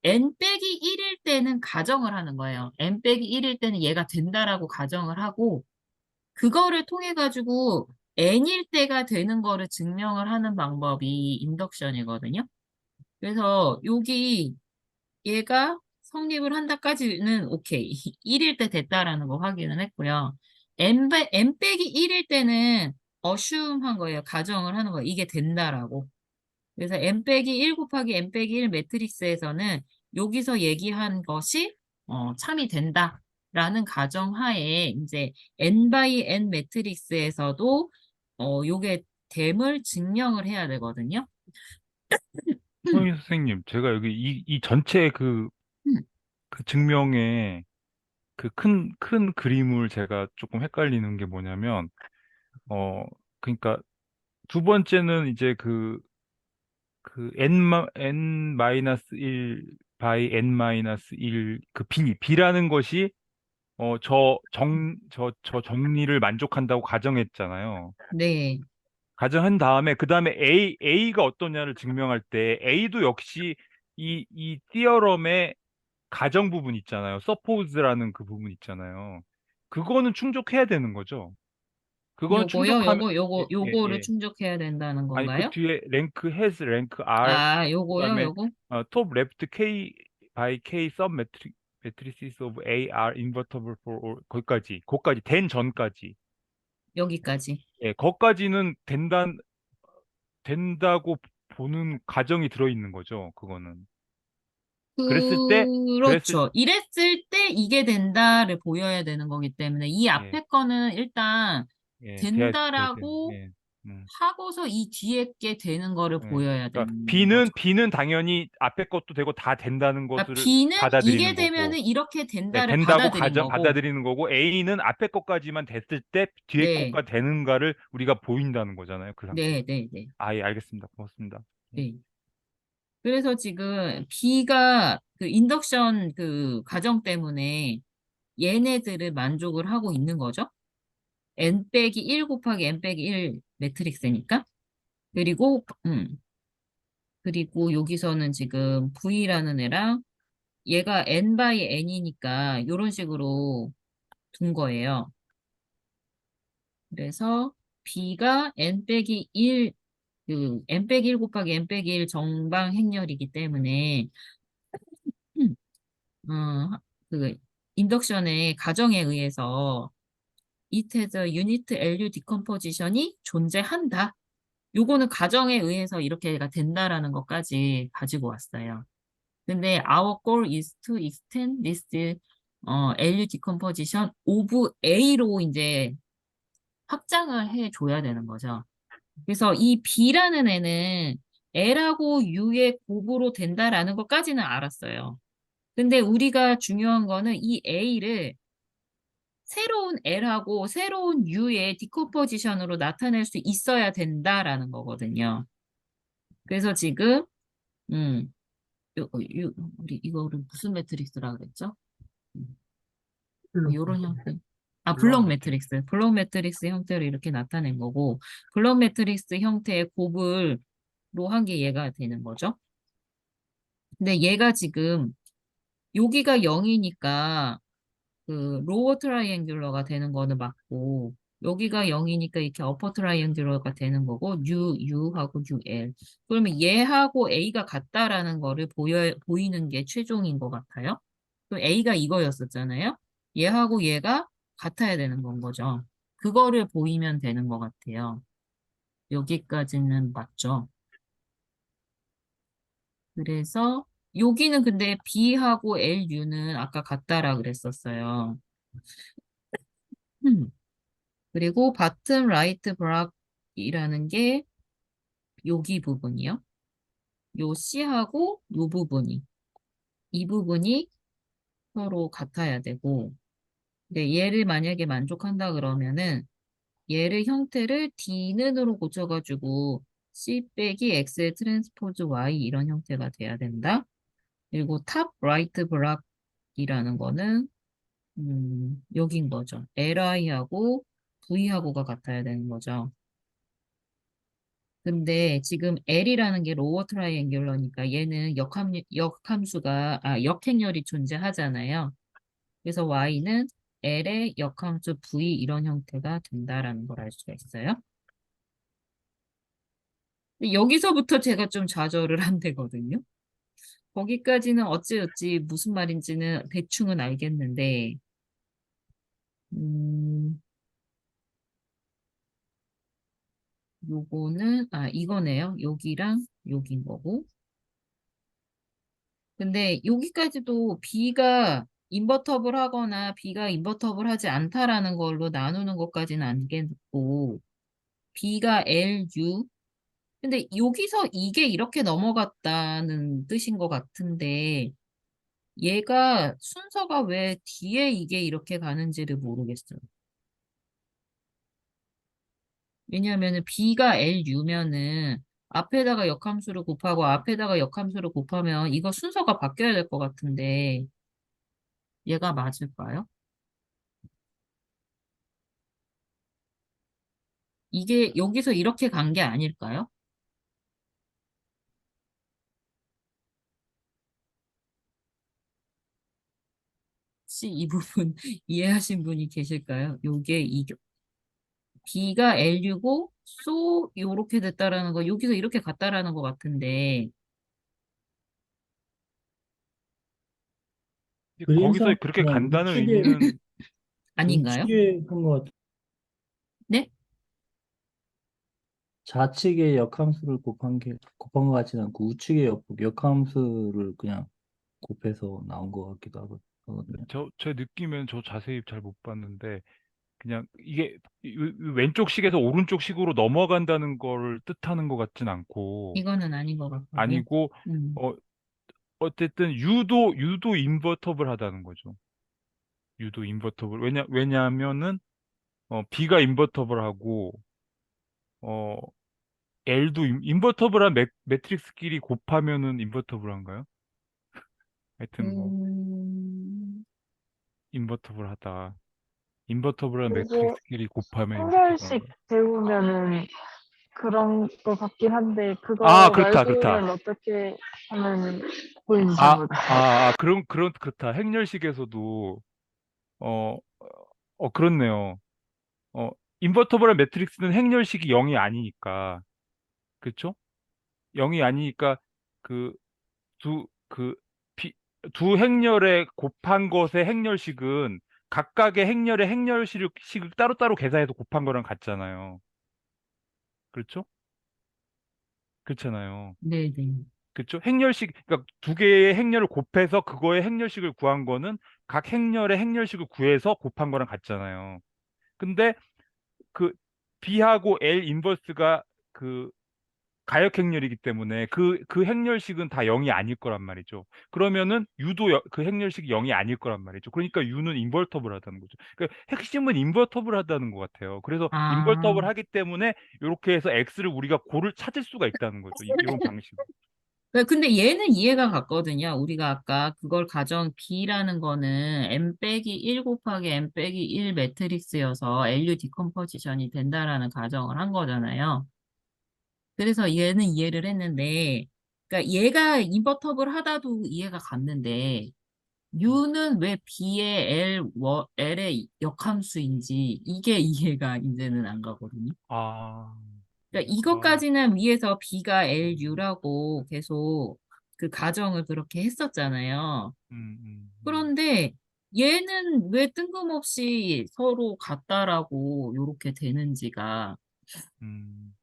n-1일 때는 가정을 하는 거예요. n-1일 때는 얘가 된다라고 가정을 하고 그거를 통해 가지고 n일 때가 되는 거를 증명을 하는 방법이 인덕션이거든요. 그래서 여기 얘가 성립을 한다까지는 오케이. 1일 때 됐다라는 거 확인을 했고요. n-1일 때는 어슈음한 거예요. 가정을 하는 거예요. 이게 된다라고. 그래서 n-1 곱하기 n-1 매트릭스에서는 여기서 얘기한 것이 참이 된다라는 가정하에 이제 n by n 매트릭스에서도 요게 됨을 증명을 해야 되거든요. 소희 선생님, 제가 여기 이 전체 음, 그 증명에 그 큰 그림을 제가 조금 헷갈리는 게 뭐냐면, 어, 그러니까 두 번째는 이제 n-1 by n-1 그 B라는 것이 저 정리를 만족한다고 가정했잖아요. 네, 가정한 다음에 그 다음에 A가 어떠냐를 증명할 때 A도 역시 이 티어럼의 가정 부분 있잖아요. suppose라는 그 부분 있잖아요. 그거는 충족해야 되는 거죠. 그거는 요거요? 충족하면 예, 예, 요거를 예. 충족해야 된다는 아니 그 건가요? 뒤에 랭크 has, 랭크 R 아, 요거요? 그다음에 요거? top left K by K sub matrices of A are invertible for all 거기까지 된 전까지 여기까지. 예, 거기까지는 된다고 보는 가정이 들어있는 거죠. 그거는 그랬을 때 그랬을 그렇죠. 이랬을 때 이게 된다를 보여야 되는 거기 때문에 이 예, 앞에 거는 일단 돼야 돼. 된다라고 예. 음. 하고서 이 뒤에 게 되는 거를 예. 보여야 그러니까 되는 거죠. B는 당연히 앞에 것도 되고 다 된다는 그러니까 것을 B는 이게 받아들이는 되면은 거고, 이렇게 예, 된다를 된다고 받아들인 거고, 받아들이는 거고, A는 앞에 것까지만 됐을 때 뒤에 네, 것과 되는가를 우리가 보인다는 거잖아요. 그 상태에서. 네, 네, 네, 아, 예, 알겠습니다. 고맙습니다. 예. 네. 그래서 지금 B가 그 인덕션 그 과정 때문에 얘네들을 만족을 하고 있는 거죠. n 빼기 1 곱하기 n 빼기 1 매트릭스니까. 그리고 그리고 여기서는 지금 V라는 애랑 얘가 n 바이 n이니까 이런 식으로 둔 거예요. 그래서 B가 n 빼기 1, 그 n 빼기 1 곱하기 n 빼기 1 정방 행렬이기 때문에 음, 어, 그 인덕션의 가정에 의해서 it has a unit LU decomposition이 존재한다. 요거는 가정에 의해서 이렇게가 된다라는 것까지 가지고 왔어요. 근데 our goal is to extend this LU decomposition of A로 이제 확장을 해줘야 되는 거죠. 그래서 이 B라는 애는 L하고 U의 곱으로 된다라는 것까지는 알았어요. 근데 우리가 중요한 거는 이 A를 새로운 L하고 새로운 U의 디컴포지션으로 나타낼 수 있어야 된다라는 거거든요. 그래서 지금 음, 우리 이거를 무슨 매트릭스라 그랬죠? 요런 형태. 아, 블록 매트릭스. 블록 매트릭스 형태로 이렇게 나타낸 거고, 블록 매트릭스 형태의 곱을로 한 게 얘가 되는 거죠. 근데 얘가 지금 여기가 0이니까 그 로어 트라이앵귤러가 되는 거는 맞고, 여기가 0이니까 이렇게 어퍼 트라이앵귤러가 되는 거고, U하고 UL. 그러면 얘하고 A가 같다라는 거를 보이는 게 최종인 것 같아요. 그럼 A가 이거였었잖아요. 얘하고 얘가 같아야 되는 건 거죠. 그거를 보이면 되는 것 같아요. 여기까지는 맞죠. 그래서 여기는 근데 B하고 LU는 아까 같다라 그랬었어요. 음. 그리고 바텀 라이트 브락이라는 게 여기 부분이요. 요 C하고 요 부분이 이 부분이 서로 같아야 되고 근데 얘를 만약에 만족한다 그러면은 얘를 형태를 D는으로 고쳐가지고 C 빼기 X의 트랜스포즈 Y 이런 형태가 돼야 된다. 그리고 탑 라이트 브락이라는 거는 여긴 거죠. LI하고 V하고가 같아야 되는 거죠. 근데 지금 L이라는 게 로어 트라이앵귤러니까 얘는 역행렬이 존재하잖아요. 그래서 Y는 L의 역함수 V 이런 형태가 된다라는 걸 알 수가 있어요. 근데 여기서부터 제가 좀 좌절을 한 데거든요. 거기까지는 어찌어찌 무슨 말인지는 대충은 알겠는데, 음, 이거네요. 여기랑 여긴 거고. 근데 여기까지도 B가 인버터블 하거나 B가 인버터블 하지 않다라는 걸로 나누는 것까지는 알겠고, B가 LU. 근데 여기서 이게 이렇게 넘어갔다는 뜻인 것 같은데, 얘가 순서가 왜 뒤에 이게 이렇게 가는지를 모르겠어요. 왜냐하면 B가 LU면은 앞에다가 역함수를 곱하고 앞에다가 역함수를 곱하면 이거 순서가 바뀌어야 될 것 같은데, 얘가 맞을까요? 이게 여기서 이렇게 간 게 아닐까요? 혹시 이 부분 이해하신 분이 계실까요? 요게 B가 LU고 so 요렇게 됐다라는 거 여기서 이렇게 갔다라는 것 같은데 거기서 그렇게 그냥 간다는 우측에 의미는 아닌가요? 우측에 한 것 같아. 네? 좌측에 역함수를 곱한 것 같지는 않고 우측에 역함수를 그냥 곱해서 나온 것 같기도 하거든요. 제 느낌은 저 자세히 잘 못 봤는데 그냥 이게 왼쪽 식에서 오른쪽 식으로 넘어간다는 걸 뜻하는 것 같진 않고 이거는 아닌 것 같고요. 아니고 어 어쨌든 유도 인버터블하다는 거죠. 유도 인버터블. 왜냐하면은 B가 인버터블하고 어 L도 인버터블한 매트릭스끼리 곱하면은 인버터블한가요? 하여튼 뭐 음, 인버터블하다. 인버터블한 그리고 매트릭스끼리 곱하면 한 인버터블한 개씩 거예요. 배우면은 그런 거 같긴 한데 아, 그거 그렇다, 그렇다. 말고는 어떻게 하면 보이는지 잘 모르겠어요. 그렇다. 행렬식에서도 어, 그렇네요. 어, 인버터블한 매트릭스는 행렬식이 0이 아니니까, 그렇죠? 0이 아니니까 그 그 비, 두 행렬에 곱한 것의 행렬식은 각각의 행렬의 행렬식을 따로따로 계산해서 곱한 거랑 같잖아요. 그렇죠? 그렇잖아요. 네네. 그렇죠? 행렬식, 그러니까 두 개의 행렬을 곱해서 그거의 행렬식을 구한 거는 각 행렬의 행렬식을 구해서 곱한 거랑 같잖아요. 근데 그 B하고 L 인버스가 그 가역 행렬이기 때문에 그 행렬식은 다 0이 아닐 거란 말이죠. 그러면은 그 행렬식이 0이 아닐 거란 말이죠. 그러니까 U는 인버터블하다는 거죠. 그러니까 핵심은 인버터블하다는 것 같아요. 그래서 아, 인버터블하기 때문에 이렇게 해서 X를 우리가 고를 찾을 수가 있다는 거죠. 이런 방식. 근데 얘는 이해가 갔거든요. 우리가 아까 그걸 가정 B라는 거는 M-1 곱하기 M-1 매트릭스여서 LU 디컴포지션이 된다라는 가정을 한 거잖아요. 그래서 얘는 이해를 했는데, 그러니까 얘가 인버터블 하다도 이해가 갔는데, U는 왜 B의 L의 역함수인지 이게 이해가 이제는 안 가거든요. 아, 그러니까 아, 이것까지는 위에서 B가 LU라고 계속 그 가정을 그렇게 했었잖아요. 음, 음, 음, 그런데 얘는 왜 뜬금없이 서로 같다라고 이렇게 되는지가 음,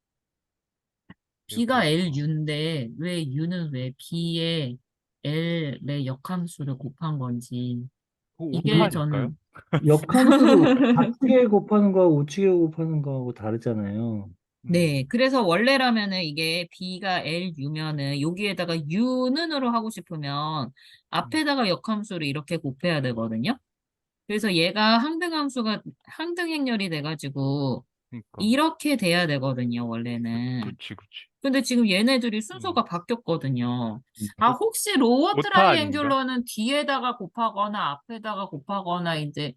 왜 B가 그럴까? LU인데 왜 U는 왜 B의 L의 역함수를 곱한 건지 그거 오타 이게 아닐까요? 저는 역함수도 좌측에 곱하는 거하고 우측에 곱하는 거하고 다르잖아요. 네, 그래서 원래라면은 이게 B가 LU면은 여기에다가 U는으로 하고 싶으면 음, 앞에다가 역함수를 이렇게 곱해야 되거든요. 그래서 얘가 항등 행렬이 돼가지고 그러니까. 이렇게 돼야 되거든요, 원래는. 그렇지, 그렇지. 근데 지금 얘네들이 음. 순서가 바뀌었거든요. 음. 아, 혹시 로어 오타 아닌가? 트라이앵귤러는 뒤에다가 곱하거나 앞에다가 곱하거나 이제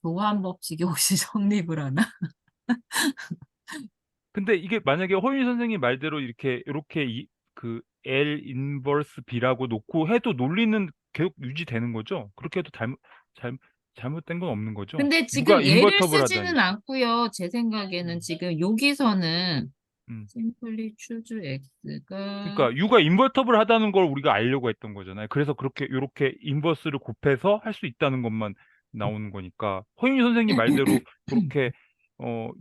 교환 법칙이 혹시 성립을 하나? 근데 이게 만약에 허윤 선생님 말대로 이렇게 그 L 인버스 B라고 놓고 해도 논리는 계속 유지되는 거죠? 그렇게 해도 잘, 잘못된 건 없는 거죠? 근데 U가 지금 얘를 인버터블 쓰지는 하다니까. 않고요. 제 생각에는 음, 지금 여기서는 음. simply choose x가 그러니까 U가 인버터블 하다는 걸 우리가 알려고 했던 거잖아요. 그래서 이렇게 인버스를 곱해서 할 수 있다는 것만 나오는 거니까 허윤 선생님 말대로 그렇게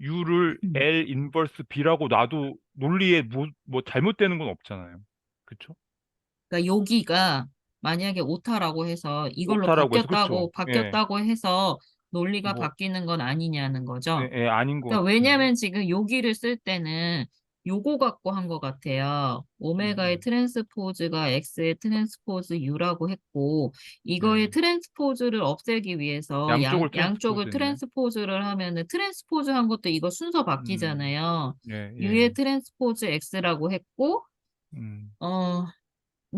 U를 L 인버스 B라고 놔도 논리에 뭐 잘못되는 건 없잖아요. 그렇죠? 그러니까 여기가 만약에 오타라고 해서 이걸로 오타라고 해서 그렇죠. 예. 바뀌었다고 해서 논리가 뭐 바뀌는 건 아니냐는 거죠. 아닌 것 그러니까 같은데. 왜냐면 지금 여기를 쓸 때는 요거 갖고 한 것 같아요. 오메가의 음, 트랜스포즈가 X의 트랜스포즈 U라고 했고, 이거의 예. 트랜스포즈를 없애기 위해서 양쪽을 트랜스포즈 양쪽을 했네. 트랜스포즈를 하면은 트랜스포즈 한 것도 이거 순서 음, 바뀌잖아요. 예, 예. U의 트랜스포즈 X라고 했고, 음, 어,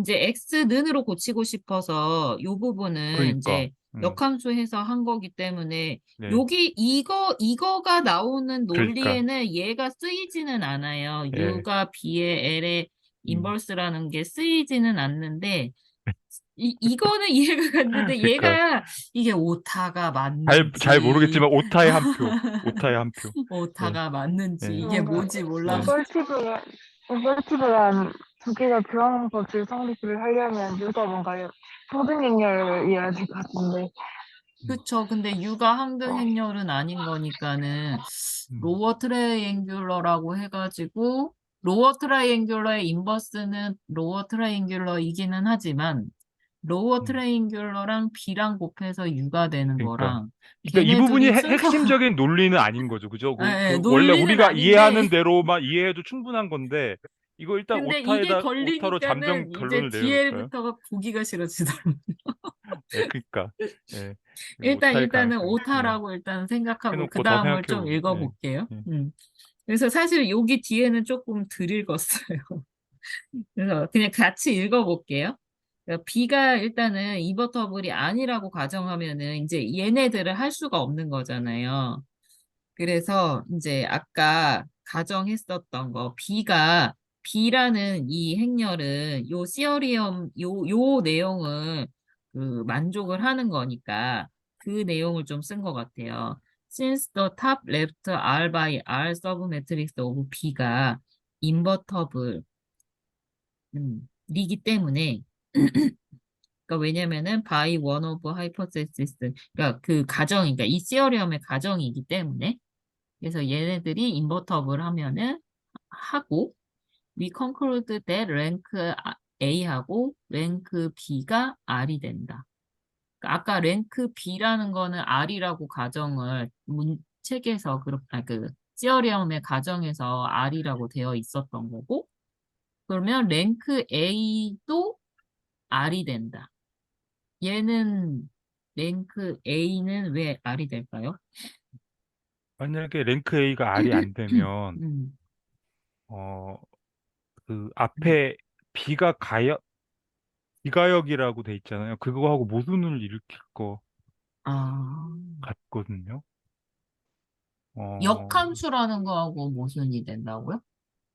이제 X는으로 고치고 싶어서 요 부분은 그러니까. 이제 역함수해서 한 거기 때문에 네. 여기 이거가 나오는 그러니까. 논리에는 얘가 쓰이지는 않아요. 예. U가 B의 L의 음. 인버스라는 게 쓰이지는 않는데 이거는 이해가 갔는데 그러니까 얘가 이게 오타가 잘 맞는지 모르겠지만 오타의 한 표, 오타의 한 표. 예, 오타가 맞는지 예, 이게 뭔가 뭔지 몰라. 예. 오버티브란 두 개가 교환 법칙 성립을 하려면 유가 뭔가 평등 행렬을 이해해야 될 것 같은데. 그쵸. 근데 유가 항등 행렬은 아닌 거니까는 음, 로어 트라이앵귤러라고 해가지고 로어 트라이앵귤러의 인버스는 로어 트라이앵귤러이기는 하지만 로어 음. 트라이앵귤러랑 B랑 곱해서 유가 되는 그러니까. 거랑 그러니까 이 부분이 걔네들이 순서 핵심적인 논리는 아닌 거죠. 그죠? 예, 원래 논리는 우리가 아닌데 이해하는 대로만 이해해도 충분한 건데, 이거 일단 근데 이게 오타로 잠정 걸리니까는 이제 결론을 내려볼까요? DL부터가 보기가 싫어지더라고요. 예, 그러니까. 예, 오타일 일단은 가능성이. 예, 오타라고 일단 생각하고 그 해놓고 더 다음을 좀 생각해보고. 예, 읽어볼게요. 예. 그래서 사실 여기 뒤에는 조금 덜 읽었어요. 그래서 그냥 같이 읽어볼게요. 그러니까 B가 일단은 인버터블이 아니라고 가정하면은 이제 얘네들을 할 수가 없는 거잖아요. 그래서 이제 아까 가정했었던 거 B라는 이 행렬은 요 시어리엄 요 내용을 그 만족을 하는 거니까 그 내용을 좀 쓴 것 같아요. Since the top left R by R submatrix of B가 invertible 이기 때문에 그러니까 왜냐면은 by one of hypothesis 그러니까 그 가정 그러니까 이 시어리엄의 가정이기 때문에 그래서 얘네들이 인버터블 하면은 하고 we conclude that rank A하고 rank B가 R이 된다. 그러니까 아까 rank B라는 거는 R이라고 가정을 책에서 그 시어리엄의 가정에서 R이라고 되어 있었던 거고 그러면 rank A도 R이 된다. 얘는 랭크 A는 왜 R이 될까요? 만약에 랭크 A가 R이 안 되면, 음, 어, 그 음. 앞에 B가 비가역이라고 돼 있잖아요. 그거하고 모순을 일으킬 것 아, 같거든요. 어, 역함수라는 거하고 모순이 된다고요?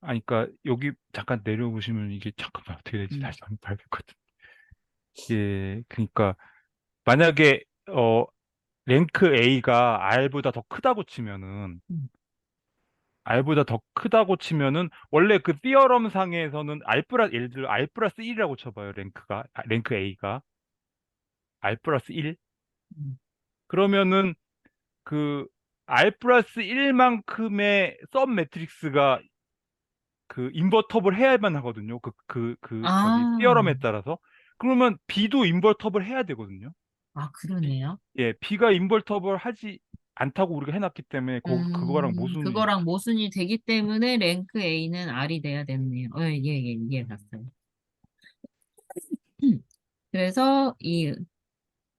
아니, 그러니까 여기 잠깐 내려보시면 이게 잠깐만 어떻게 될지 음, 다시 한번 봐야 될 것 같은데. 예, 그러니까 만약에 랭크 A가 R보다 더 크다고 치면은 음. 원래 그 티어럼 상에서는 예를 들어 R 플러스 1이라고 쳐봐요. 랭크 A가 R 플러스 1 음. 그러면은 그 R 플러스 1만큼의 썸 매트릭스가 그 인버터블 해야만 하거든요. 아, 티어럼에 따라서. 그러면 B도 인버터블 해야 되거든요. 비- 그러네요. 예, B가 인버터블 하지 않다고 우리가 해놨기 때문에 그거랑 모순이. 그거랑 모순이 되기 때문에 랭크 A는 R이 돼야 되네요. 이해 갔어요. 그래서 이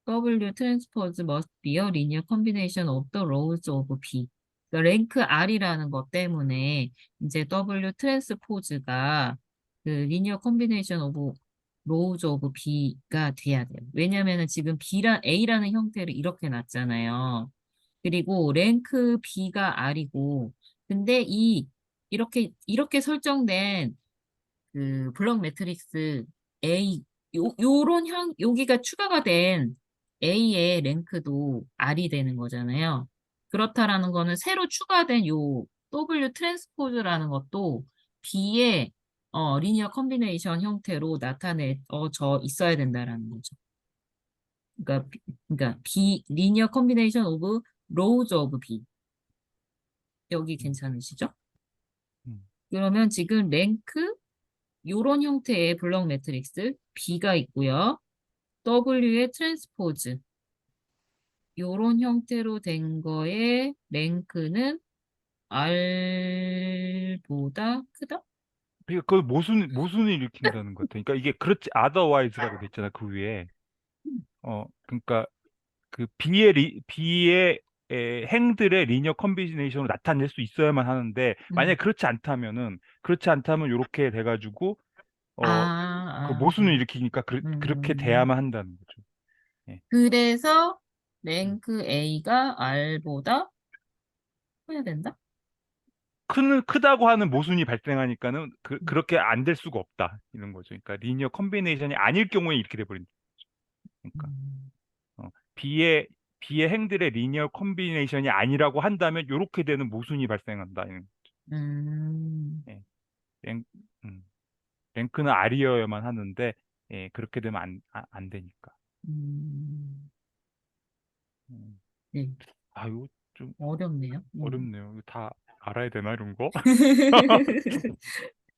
W transpose must be a linear combination of the rows of B. 그러니까 랭크 R이라는 것 때문에 이제 W transpose가 그 linear combination of rows of B가 돼야 돼요. 왜냐면은 지금 A라는 형태를 이렇게 놨잖아요. 그리고 랭크 B가 R이고, 근데 이렇게 설정된 그 블록 매트릭스 A 여기가 추가가 된 A의 랭크도 R이 되는 거잖아요. 그렇다라는 거는 새로 추가된 요 W 트랜스포즈라는 것도 B의 리니어 컨비네이션 형태로 져 있어야 된다라는 거죠. 그러니까 리니어 컨비네이션 오브 로우즈 오브 B 여기 괜찮으시죠? 음, 그러면 지금 랭크 요런 형태의 블록 매트릭스 B가 있고요. W의 트랜스포즈 요런 형태로 된 거에 랭크는 R보다 크다? 그러니까 그걸 모순을 일으킨다는 것 같아요. 그러니까 이게 그렇지 otherwise라고 돼 있잖아 그 위에. 그러니까 그 B의 행들의 리니어 컨비네이션으로 나타낼 수 있어야만 하는데 만약에 음. 그렇지 않다면 이렇게 돼가지고 그 아, 모순을 일으키니까 그렇게 음. 돼야만 한다는 거죠. 예. 그래서 음. 랭크 A가 R보다 커야 된다? 크다고 하는 모순이 발생하니까는 음. 그렇게 안 될 수가 없다 이런 거죠. 그러니까 리니어 컨비네이션이 아닐 경우에 이렇게 돼버린다. 그러니까 음, B의 행들의 리니어 콤비네이션이 아니라고 한다면 이렇게 되는 모순이 발생한다. 음, 예, 랭, 음, 랭크는 R이어야만 하는데 그렇게 되면 안 되니까. 음, 음. 네, 이거 좀 어렵네요. 어렵네요. 이거 다 알아야 되나 이런 거?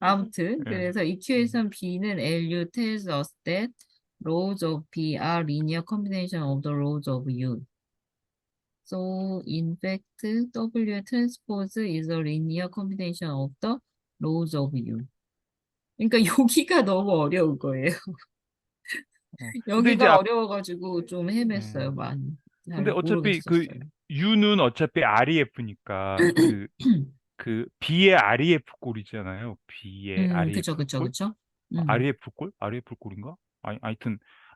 아무튼 예. 그래서 equation B는 LU tells us that rows of B are linear combination of the rows of U. So in fact, W transpose is a linear combination of the rows of U. 그러니까 여기가 너무 어려운 거예요. 근데 이제 여기가 어려워가지고 좀 헤맸어요, 예. 많이. 근데 잘 어차피 그 모르겠었어요. U는 어차피 REF니까 그 B의 REF 꼴이잖아요. B의 그쵸, REF 그쵸, 꼴? 그쵸. REF 꼴? REF 꼴인가?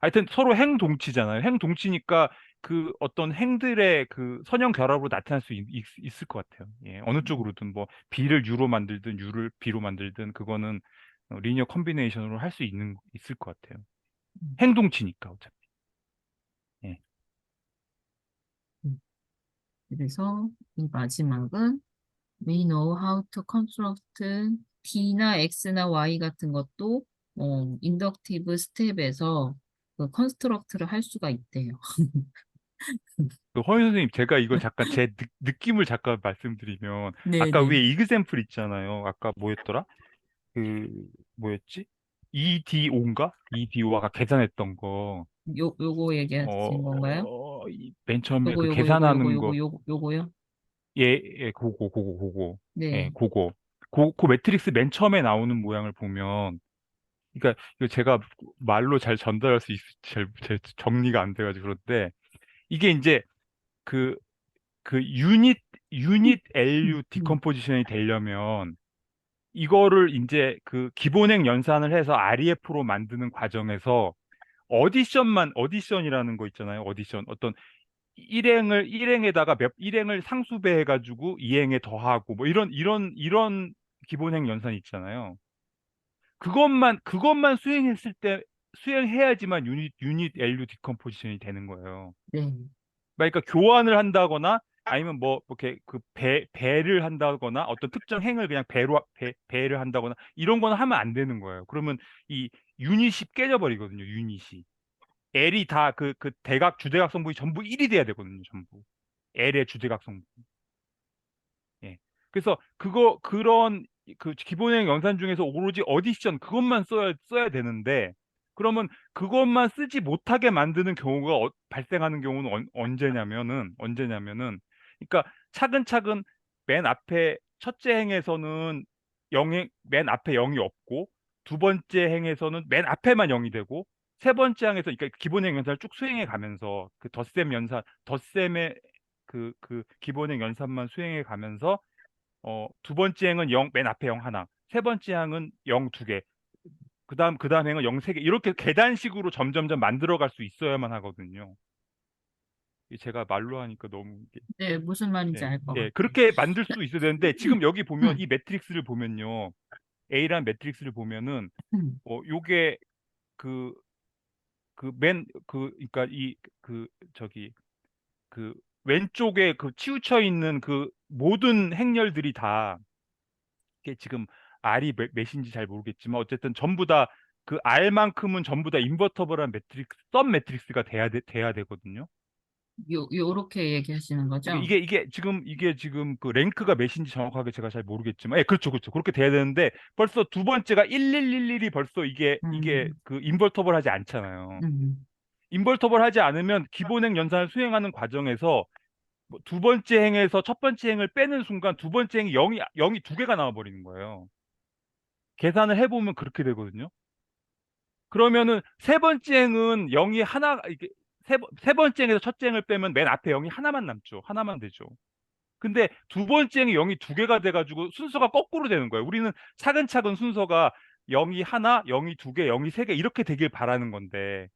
하여튼 서로 행동치잖아요. 행동치니까 그 어떤 행들의 그 선형 결합으로 나타날 수 있을 것 같아요. 예, 어느 쪽으로든 뭐 B를 U로 만들든 U를 B로 만들든 그거는 리니어 컴비네이션으로 할 수 있을 것 같아요. 음, 행동치니까 어차피. 예. 음. 그래서 이 마지막은 We know how to construct D나 X나 Y 같은 것도 인덕티브 스텝에서 그 컨스트럭트를 할 수가 있대요. 그 허윤 선생님, 제가 이거 잠깐 제 느낌을 잠깐 말씀드리면, 아까 네네. 위에 이그샘플 있잖아요. 아까 뭐였더라? 그, 뭐였지? EDO인가? EDO 아까 계산했던 거. 요거 얘기하신 건가요? 맨 처음에 그 요거, 계산하는 거. 요거요? 그거. 예, 네. 그거. 그 매트릭스 맨 처음에 나오는 모양을 보면, 그러니까 이거 제가 말로 잘 전달할 수 있을지 잘 정리가 안 돼가지고 그런데, 이게 이제 그 유닛 LU 디컴포지션이 되려면 이거를 이제 그 기본행 연산을 해서 REF로 만드는 과정에서 오디션이라는 거 있잖아요. 오디션. 어떤 일행에다가 일행을 상수배 해가지고 이행에 더하고 뭐 이런 기본행 연산이 있잖아요. 그것만 수행해야지만 유닛 LU 디컴포지션이 되는 거예요. 네. 그러니까 교환을 한다거나 아니면 뭐 이렇게 그 배를 한다거나 어떤 특정 행을 그냥 배를 한다거나 이런 거는 하면 안 되는 거예요. 그러면 이 유닛이 깨져버리거든요. 유닛이. L이 다 그 대각 주대각 성분이 전부 1이 돼야 되거든요. 전부. L의 주대각 성분. 예. 그래서 그런 그 기본형 연산 중에서 오로지 어디션 그것만 써야 되는데 그러면 그것만 쓰지 못하게 만드는 경우가 발생하는 경우는 언제냐면은 그러니까 차근차근 맨 앞에 첫째 행에서는 맨 앞에 0이 없고 두 번째 행에서는 맨 앞에만 0이 되고 세 번째 행에서 그러니까 기본형 연산을 쭉 수행해 가면서 그 덧셈의 그 기본형 연산만 수행해 가면서 두 번째 행은 0, 맨 앞에 0 하나, 세 번째 행은 0 두 개, 그다음 행은 0 세 개, 이렇게 계단식으로 점점점 만들어갈 수 있어야만 하거든요. 제가 말로 하니까 너무 네, 무슨 말인지 예, 알 것 예, 같아요. 그렇게 만들 수 있어야 되는데 지금 여기 보면 이 매트릭스를 보면요, A라는 매트릭스를 보면은 요게 그 그러니까 저기 그 왼쪽에 그 치우쳐 있는 그 모든 행렬들이 다 이게 지금 R이 몇인지 잘 모르겠지만 어쨌든 전부 다 그 R만큼은 전부 다 인버터블한 썸 매트릭스가 돼야 되거든요. 요렇게 얘기하시는 거죠? 그러니까 이게 지금 그 랭크가 몇인지 정확하게 제가 잘 모르겠지만, 예, 그렇죠, 그렇죠. 그렇게 돼야 되는데 벌써 두 번째가 1111이 벌써 이게 음, 그 인버터블하지 않잖아요. 음. 인버터블하지 않으면 기본행 연산을 수행하는 과정에서 뭐두 번째 행에서 첫 번째 행을 빼는 순간 두 번째 행이 0이 두 개가 나와 버리는 거예요. 계산을 해보면 그렇게 되거든요. 그러면은 세 번째 행은 0이 하나, 이게 세 번째 행에서 첫째 행을 빼면 맨 앞에 0이 하나만 남죠. 하나만 되죠. 근데 두 번째 행이 0이 두 개가 돼가지고 순서가 거꾸로 되는 거예요. 우리는 차근차근 순서가 0이 하나, 0이 두 개, 0이 세 개 이렇게 되길 바라는 건데.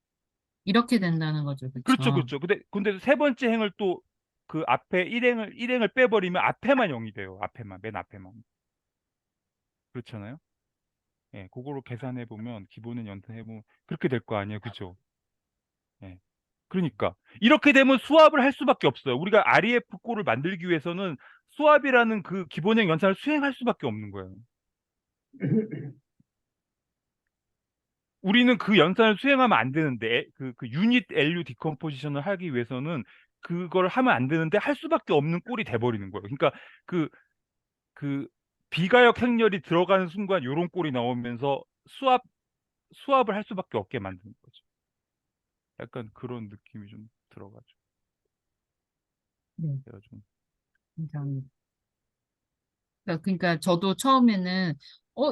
이렇게 된다는 거죠, 그렇죠, 그쵸? 그렇죠. 근데 세 번째 행을 또 그 앞에 일행을 빼버리면 앞에만 0이 돼요. 맨 앞에만. 그렇잖아요. 예, 그거로 계산해 보면 기본은 연산해 보면 그렇게 될 거 아니에요, 그죠? 예. 그러니까 이렇게 되면 수압을 할 수밖에 없어요. 우리가 REF 꼴을 만들기 위해서는 수압이라는 그 기본형 연산을 수행할 수밖에 없는 거예요. 우리는 그 연산을 수행하면 안 되는데 그 유닛 LU 디컴포지션을 하기 위해서는 그걸 하면 안 되는데 할 수밖에 없는 꼴이 돼버리는 거예요. 그러니까 그 그 비가역 행렬이 들어가는 순간 요런 꼴이 나오면서 수압을 할 수밖에 없게 만드는 거죠. 약간 그런 느낌이 좀 들어가죠. 네, 제가 좀 감사합니다. 그러니까 저도 처음에는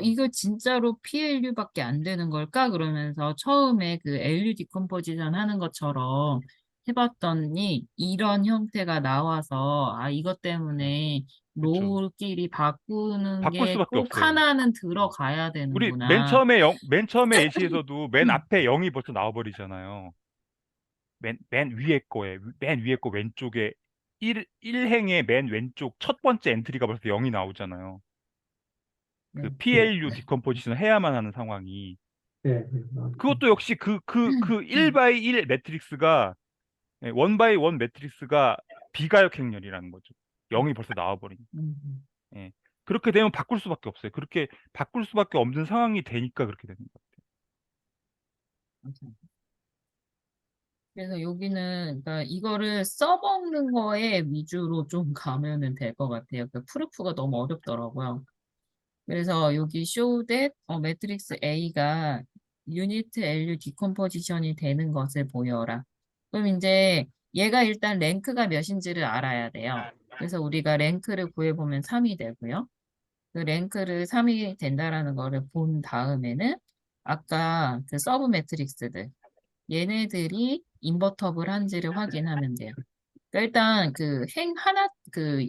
이거 진짜로 PLU밖에 안 되는 걸까? 그러면서 처음에 그 LU 디컴포지션 하는 것처럼 해봤더니 이런 형태가 나와서 이것 때문에 그렇죠. 롤끼리 바꾸는 바꿀 게 수밖에 꼭 없어요. 하나는 들어가야 우리 맨 되는구나. 처음에 맨 처음에 예시에서도 맨 앞에 0이 벌써 나와버리잖아요. 맨 위에 거 왼쪽에 1행의 맨 왼쪽 첫 번째 엔트리가 벌써 0이 나오잖아요. 그 네. PLU 디컴포지션을 해야만 하는 상황이. 네. 그것도 역시 그 1x1 매트릭스가, 1x1 매트릭스가 비가역 행렬이라는 거죠. 0이 벌써 나와버린. 음, 예. 그렇게 되면 바꿀 수밖에 없어요. 그렇게 바꿀 수밖에 없는 상황이 되니까 그렇게 되는 것 같아요. 맞아요. 그래서 여기는 그러니까 이거를 써먹는 거에 위주로 좀 가면은 될 것 같아요. 그 프루프가 너무 어렵더라고요. 그래서 여기 show that 매트릭스 A가 유니트 LU 디컴포지션이 되는 것을 보여라. 그럼 이제 얘가 일단 랭크가 몇인지를 알아야 돼요. 그래서 우리가 랭크를 구해보면 3이 되고요. 그 랭크를 3이 된다라는 거를 본 다음에는 아까 그 서브 매트릭스들 얘네들이 인버터블 한지를 확인하면 돼요. 그러니까 일단 그 행 하나 그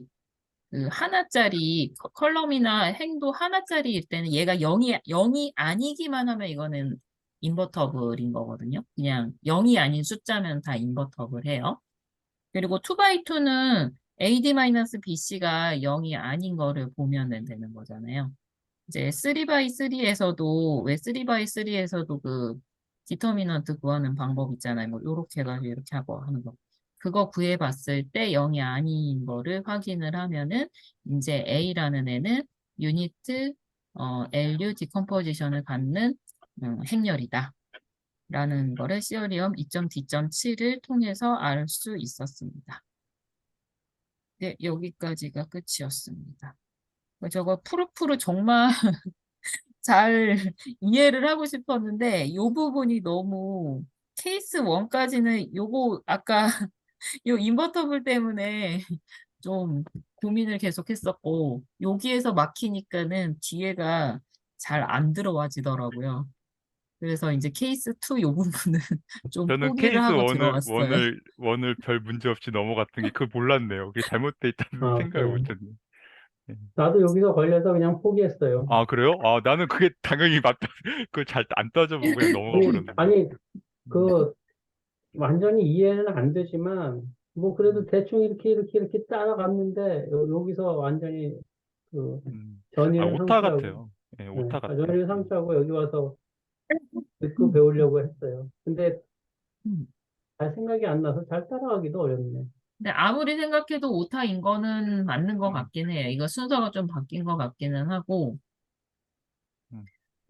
하나짜리 컬럼이나 행도 하나짜리일 때는 얘가 0이 아니기만 하면 이거는 인버터블인 거거든요. 그냥 0이 아닌 숫자면 다 인버터블 해요. 그리고 2x2는 AD-BC가 0이 아닌 거를 보면 되는 거잖아요. 이제 3x3에서도 왜 3x3에서도 그 디터미넌트 구하는 방법 있잖아요. 뭐 요렇게 해가지고 이렇게 하고 하는 거. 그거 구해봤을 때 0이 아닌 거를 확인을 하면은 이제 A라는 애는 유니트 LU 디컴포지션을 갖는 행렬이다. 라는 거를 시어리엄 2.D.7을 통해서 알 수 있었습니다. 네, 여기까지가 끝이었습니다. 저거 푸르푸르 정말 잘 이해를 하고 싶었는데 이 부분이 너무 케이스 1까지는 요거 아까 요 인버터블 때문에 좀 고민을 계속 했었고 여기에서 막히니까는 뒤에가 잘 안 들어와지더라고요. 그래서 이제 케이스 2 요 부분은 좀 저는 포기를 케이스 하고 들어왔어요. 원을 별 문제 없이 넘어갔던 게 그걸 몰랐네요. 그게 잘못돼 있다는 아, 생각을 그래요? 못했네. 예. 나도 여기서 걸려서 그냥 포기했어요. 아, 그래요? 나는 그게 당연히 맞다. 그걸 잘 안 따져보고 그냥 넘어가 버렸는데. 아니, 그, 완전히 이해는 안 되지만, 뭐, 그래도 대충 이렇게 따라갔는데, 여기서 완전히, 그, 전이를 오타 삼수하고, 같아요. 예, 네, 오타 같아요. 전이를 삼수하고 여기 와서 듣고 배우려고 했어요. 근데 음. 잘 생각이 안 나서 잘 따라가기도 어렵네. 근데 아무리 생각해도 오타인 거는 맞는 것 같긴 해요. 이거 순서가 좀 바뀐 것 같기는 하고. 음.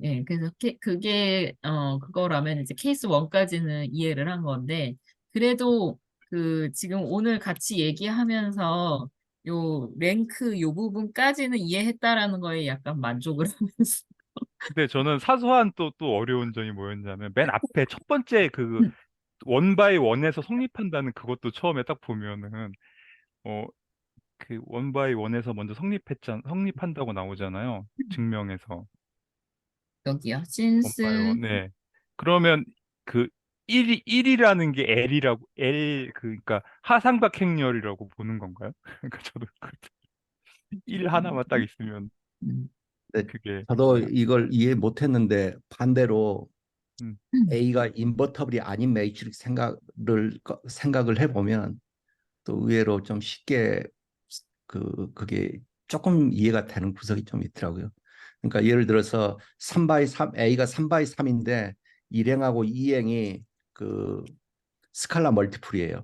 예, 그래서 그게 그거라면 이제 케이스 1까지는 이해를 한 건데 그래도 그 지금 오늘 같이 얘기하면서 요 랭크 요 부분까지는 이해했다라는 거에 약간 만족을 하면서 근데 저는 사소한 또 어려운 점이 뭐였냐면 맨 앞에 첫 번째 그 원바이 원에서 성립한다는 그것도 처음에 딱 보면은 그 원바이 원에서 먼저 성립한다고 나오잖아요. 증명에서. 여기요. 원바이 since 원. 네. 그러면 그 1이라는 게 그러니까 하삼각 행렬이라고 보는 건가요? 그러니까 저도 1 하나만 딱 있으면 음, 네, 그게 저도 이걸 이해 못했는데 반대로 음, A가 인버터블이 아닌 매트릭스 생각을 해보면 또 의외로 좀 쉽게 그게 조금 이해가 되는 구석이 좀 있더라고요. 그러니까 예를 들어서 3x3 A가 3x3인데 1행하고 2행이 그 스칼라 멀티플이에요.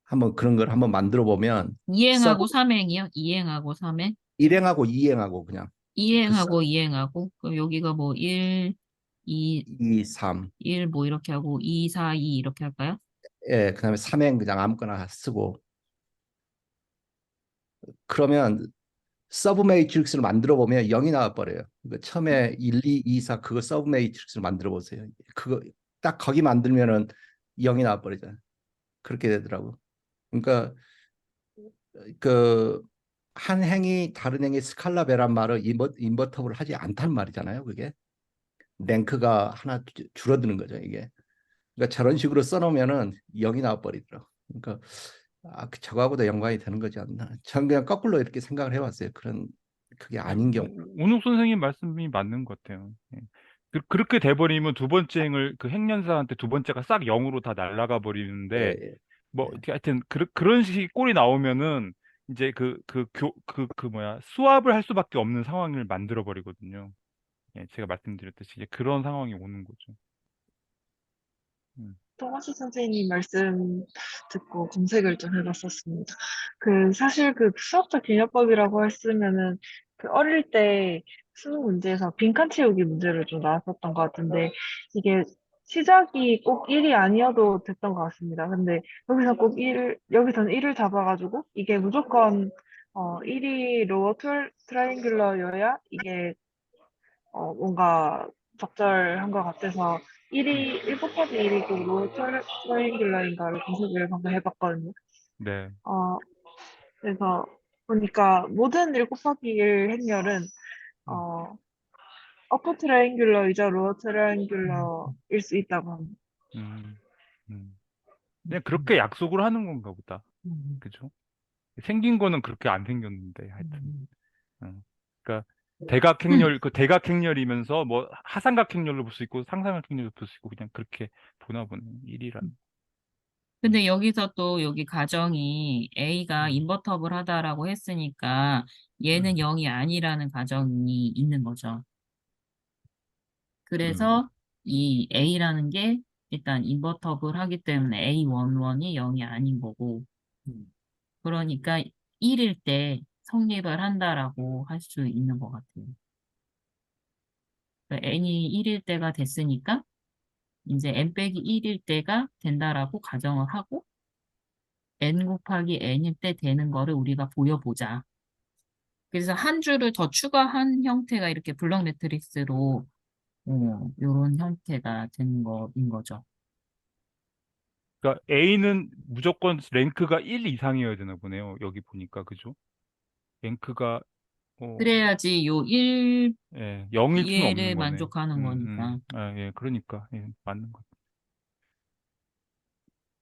한번 그런 걸 한번 만들어 보면 이행하고 삼행이요? 이행하고 삼행? 일행하고 이행하고 그냥 이행하고 이행하고. 그럼 여기가 뭐 1, 2, 2, 3. 1 뭐 이렇게 하고 2, 4, 2 이렇게 할까요? 예, 그다음에 삼행 그냥 아무거나 쓰고 그러면 서브 매트릭스를 만들어 보면 0이 나와 버려요. 처음에 1, 2, 2, 4 그거 서브 매트릭스를 만들어 보세요. 그거 딱 거기 만들면은 0이 나와 버리잖아요. 그렇게 되더라고. 그러니까 그 한 행이 다른 행의 스칼라베란 말을 인버터블 하지 않단 말이잖아요. 그게 랭크가 하나 줄어드는 거죠. 이게. 그러니까 저런 식으로 써놓으면은 0이 나와 버리더라고. 그러니까 저거하고도 연관이 되는 거지 않나. 전 그냥 거꾸로 이렇게 생각을 해봤어요. 그게 아닌 경우. 운욱 선생님 말씀이 맞는 것 같아요. 예. 그렇게 돼버리면 두 번째 행을 그 행연사한테 두 번째가 싹 0으로 다 날아가 예, 버리는데 예. 뭐 하여튼 그런 식의 꼴이 나오면은 이제 뭐야 수합을 할 수밖에 없는 상황을 만들어 버리거든요. 예, 제가 말씀드렸듯이 이제 그런 상황이 오는 거죠. 음. 토마스 선생님 말씀 듣고 검색을 좀 해봤었습니다. 사실 수학적 기념법이라고 했으면은 어릴 때 수능 문제에서 빈칸 채우기 문제를 좀 나왔었던 것 같은데 이게 시작이 꼭 1이 아니어도 됐던 것 같습니다. 근데 여기서는 1을 잡아가지고 이게 무조건 1이 로어 트라이앵귤러여야 이게 뭔가 적절한 것 같아서 1 곱하기 1이 그 로우 트라이앵귤러인가를 검색을 방금 해봤거든요. 네. 그래서 보니까 모든 1 곱하기 1 행렬은 어, 어퍼 트라이앵귤러이자 로어 트라이앵귤러일 수 있다고 합니다. 음, 그냥 그렇게 약속을 하는 건가 보다. 그죠? 생긴 거는 그렇게 안 생겼는데, 하여튼. 그러니까, 대각행렬이면서, 뭐, 하삼각행렬로 볼 수 있고, 상삼각행렬로 볼 수 있고, 그냥 그렇게 보나 보네. 1이란. 근데 여기서 또 여기 가정이 A가 인버터블 하다라고 했으니까 얘는 0이 아니라는 가정이 있는 거죠. 그래서 이 A라는 게 일단 인버터블 하기 때문에 A11이 0이 아닌 거고, 그러니까 1일 때 성립을 한다라고 할 수 있는 것 같아요. 그러니까 n이 1일 때가 됐으니까 이제 n 빼기 1일 때가 된다라고 가정을 하고 n 곱하기 n일 때 되는 거를 우리가 보여보자. 그래서 한 줄을 더 추가한 형태가 이렇게 블럭 매트릭스로 이런 형태가 된 거인 거죠. 그러니까 A는 무조건 랭크가 1 이상이어야 되나 보네요. 여기 보니까, 그죠? 랭크가, 그래야지 요 1, 예, 0일 수는 없는 2를 거네. 만족하는 거니까. 예, 그러니까, 예, 맞는 것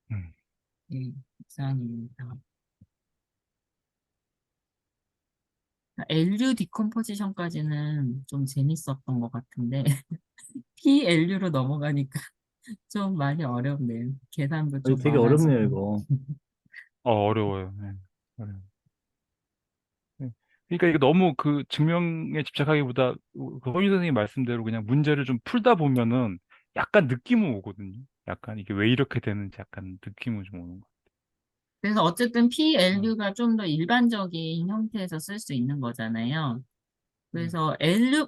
같아요. 음. 예, 이상입니다. LU 디컴포지션까지는 좀 재밌었던 것 같은데 PLU로 넘어가니까 좀 많이 어렵네요. 계산도 좀 되게 어렵네요, 많아지고. 이거. 어려워요. 예, 어려워요. 예. 그러니까 이거 너무 그 증명에 집착하기보다 그 허유 선생님 말씀대로 그냥 문제를 좀 풀다 보면은 약간 느낌은 오거든요. 약간 이게 왜 이렇게 되는지 약간 느낌은 좀 오는 거. 그래서 어쨌든 PLU가 좀 더 일반적인 형태에서 쓸 수 있는 거잖아요. 그래서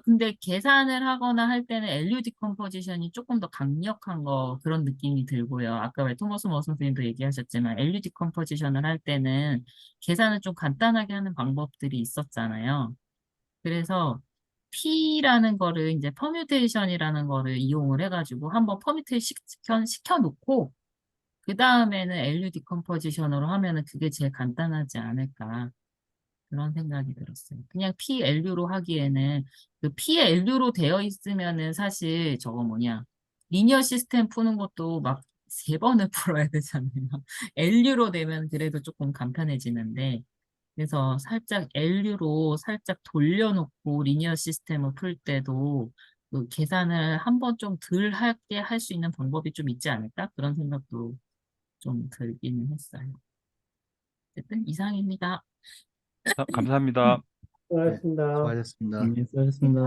근데 계산을 하거나 할 때는 LU 디컴포지션이 조금 더 강력한 그런 느낌이 들고요. 아까 왜 토머스 머 선생님도 얘기하셨지만 LU 디컴포지션을 할 때는 계산을 좀 간단하게 하는 방법들이 있었잖아요. 그래서 P라는 거를 이제 퍼뮤테이션이라는 거를 이용을 해가지고 한번 퍼뮤테이션 시켜놓고 그 다음에는 LU 디컴포지션으로 하면은 그게 제일 간단하지 않을까 그런 생각이 들었어요. 그냥 PLU로 하기에는 그 PLU로 되어 있으면은 사실 저거 리니어 시스템 푸는 것도 막 3번을 풀어야 되잖아요. LU로 되면 그래도 조금 간편해지는데 그래서 살짝 LU로 살짝 돌려놓고 리니어 시스템을 풀 때도 그 계산을 한 번 좀 덜 하게 할 수 있는 방법이 좀 있지 않을까? 그런 생각도 좀 들기는 했어요. 어쨌든 이상입니다. 감사합니다. 네, 수고하셨습니다. 수고하셨습니다. 수고하셨습니다.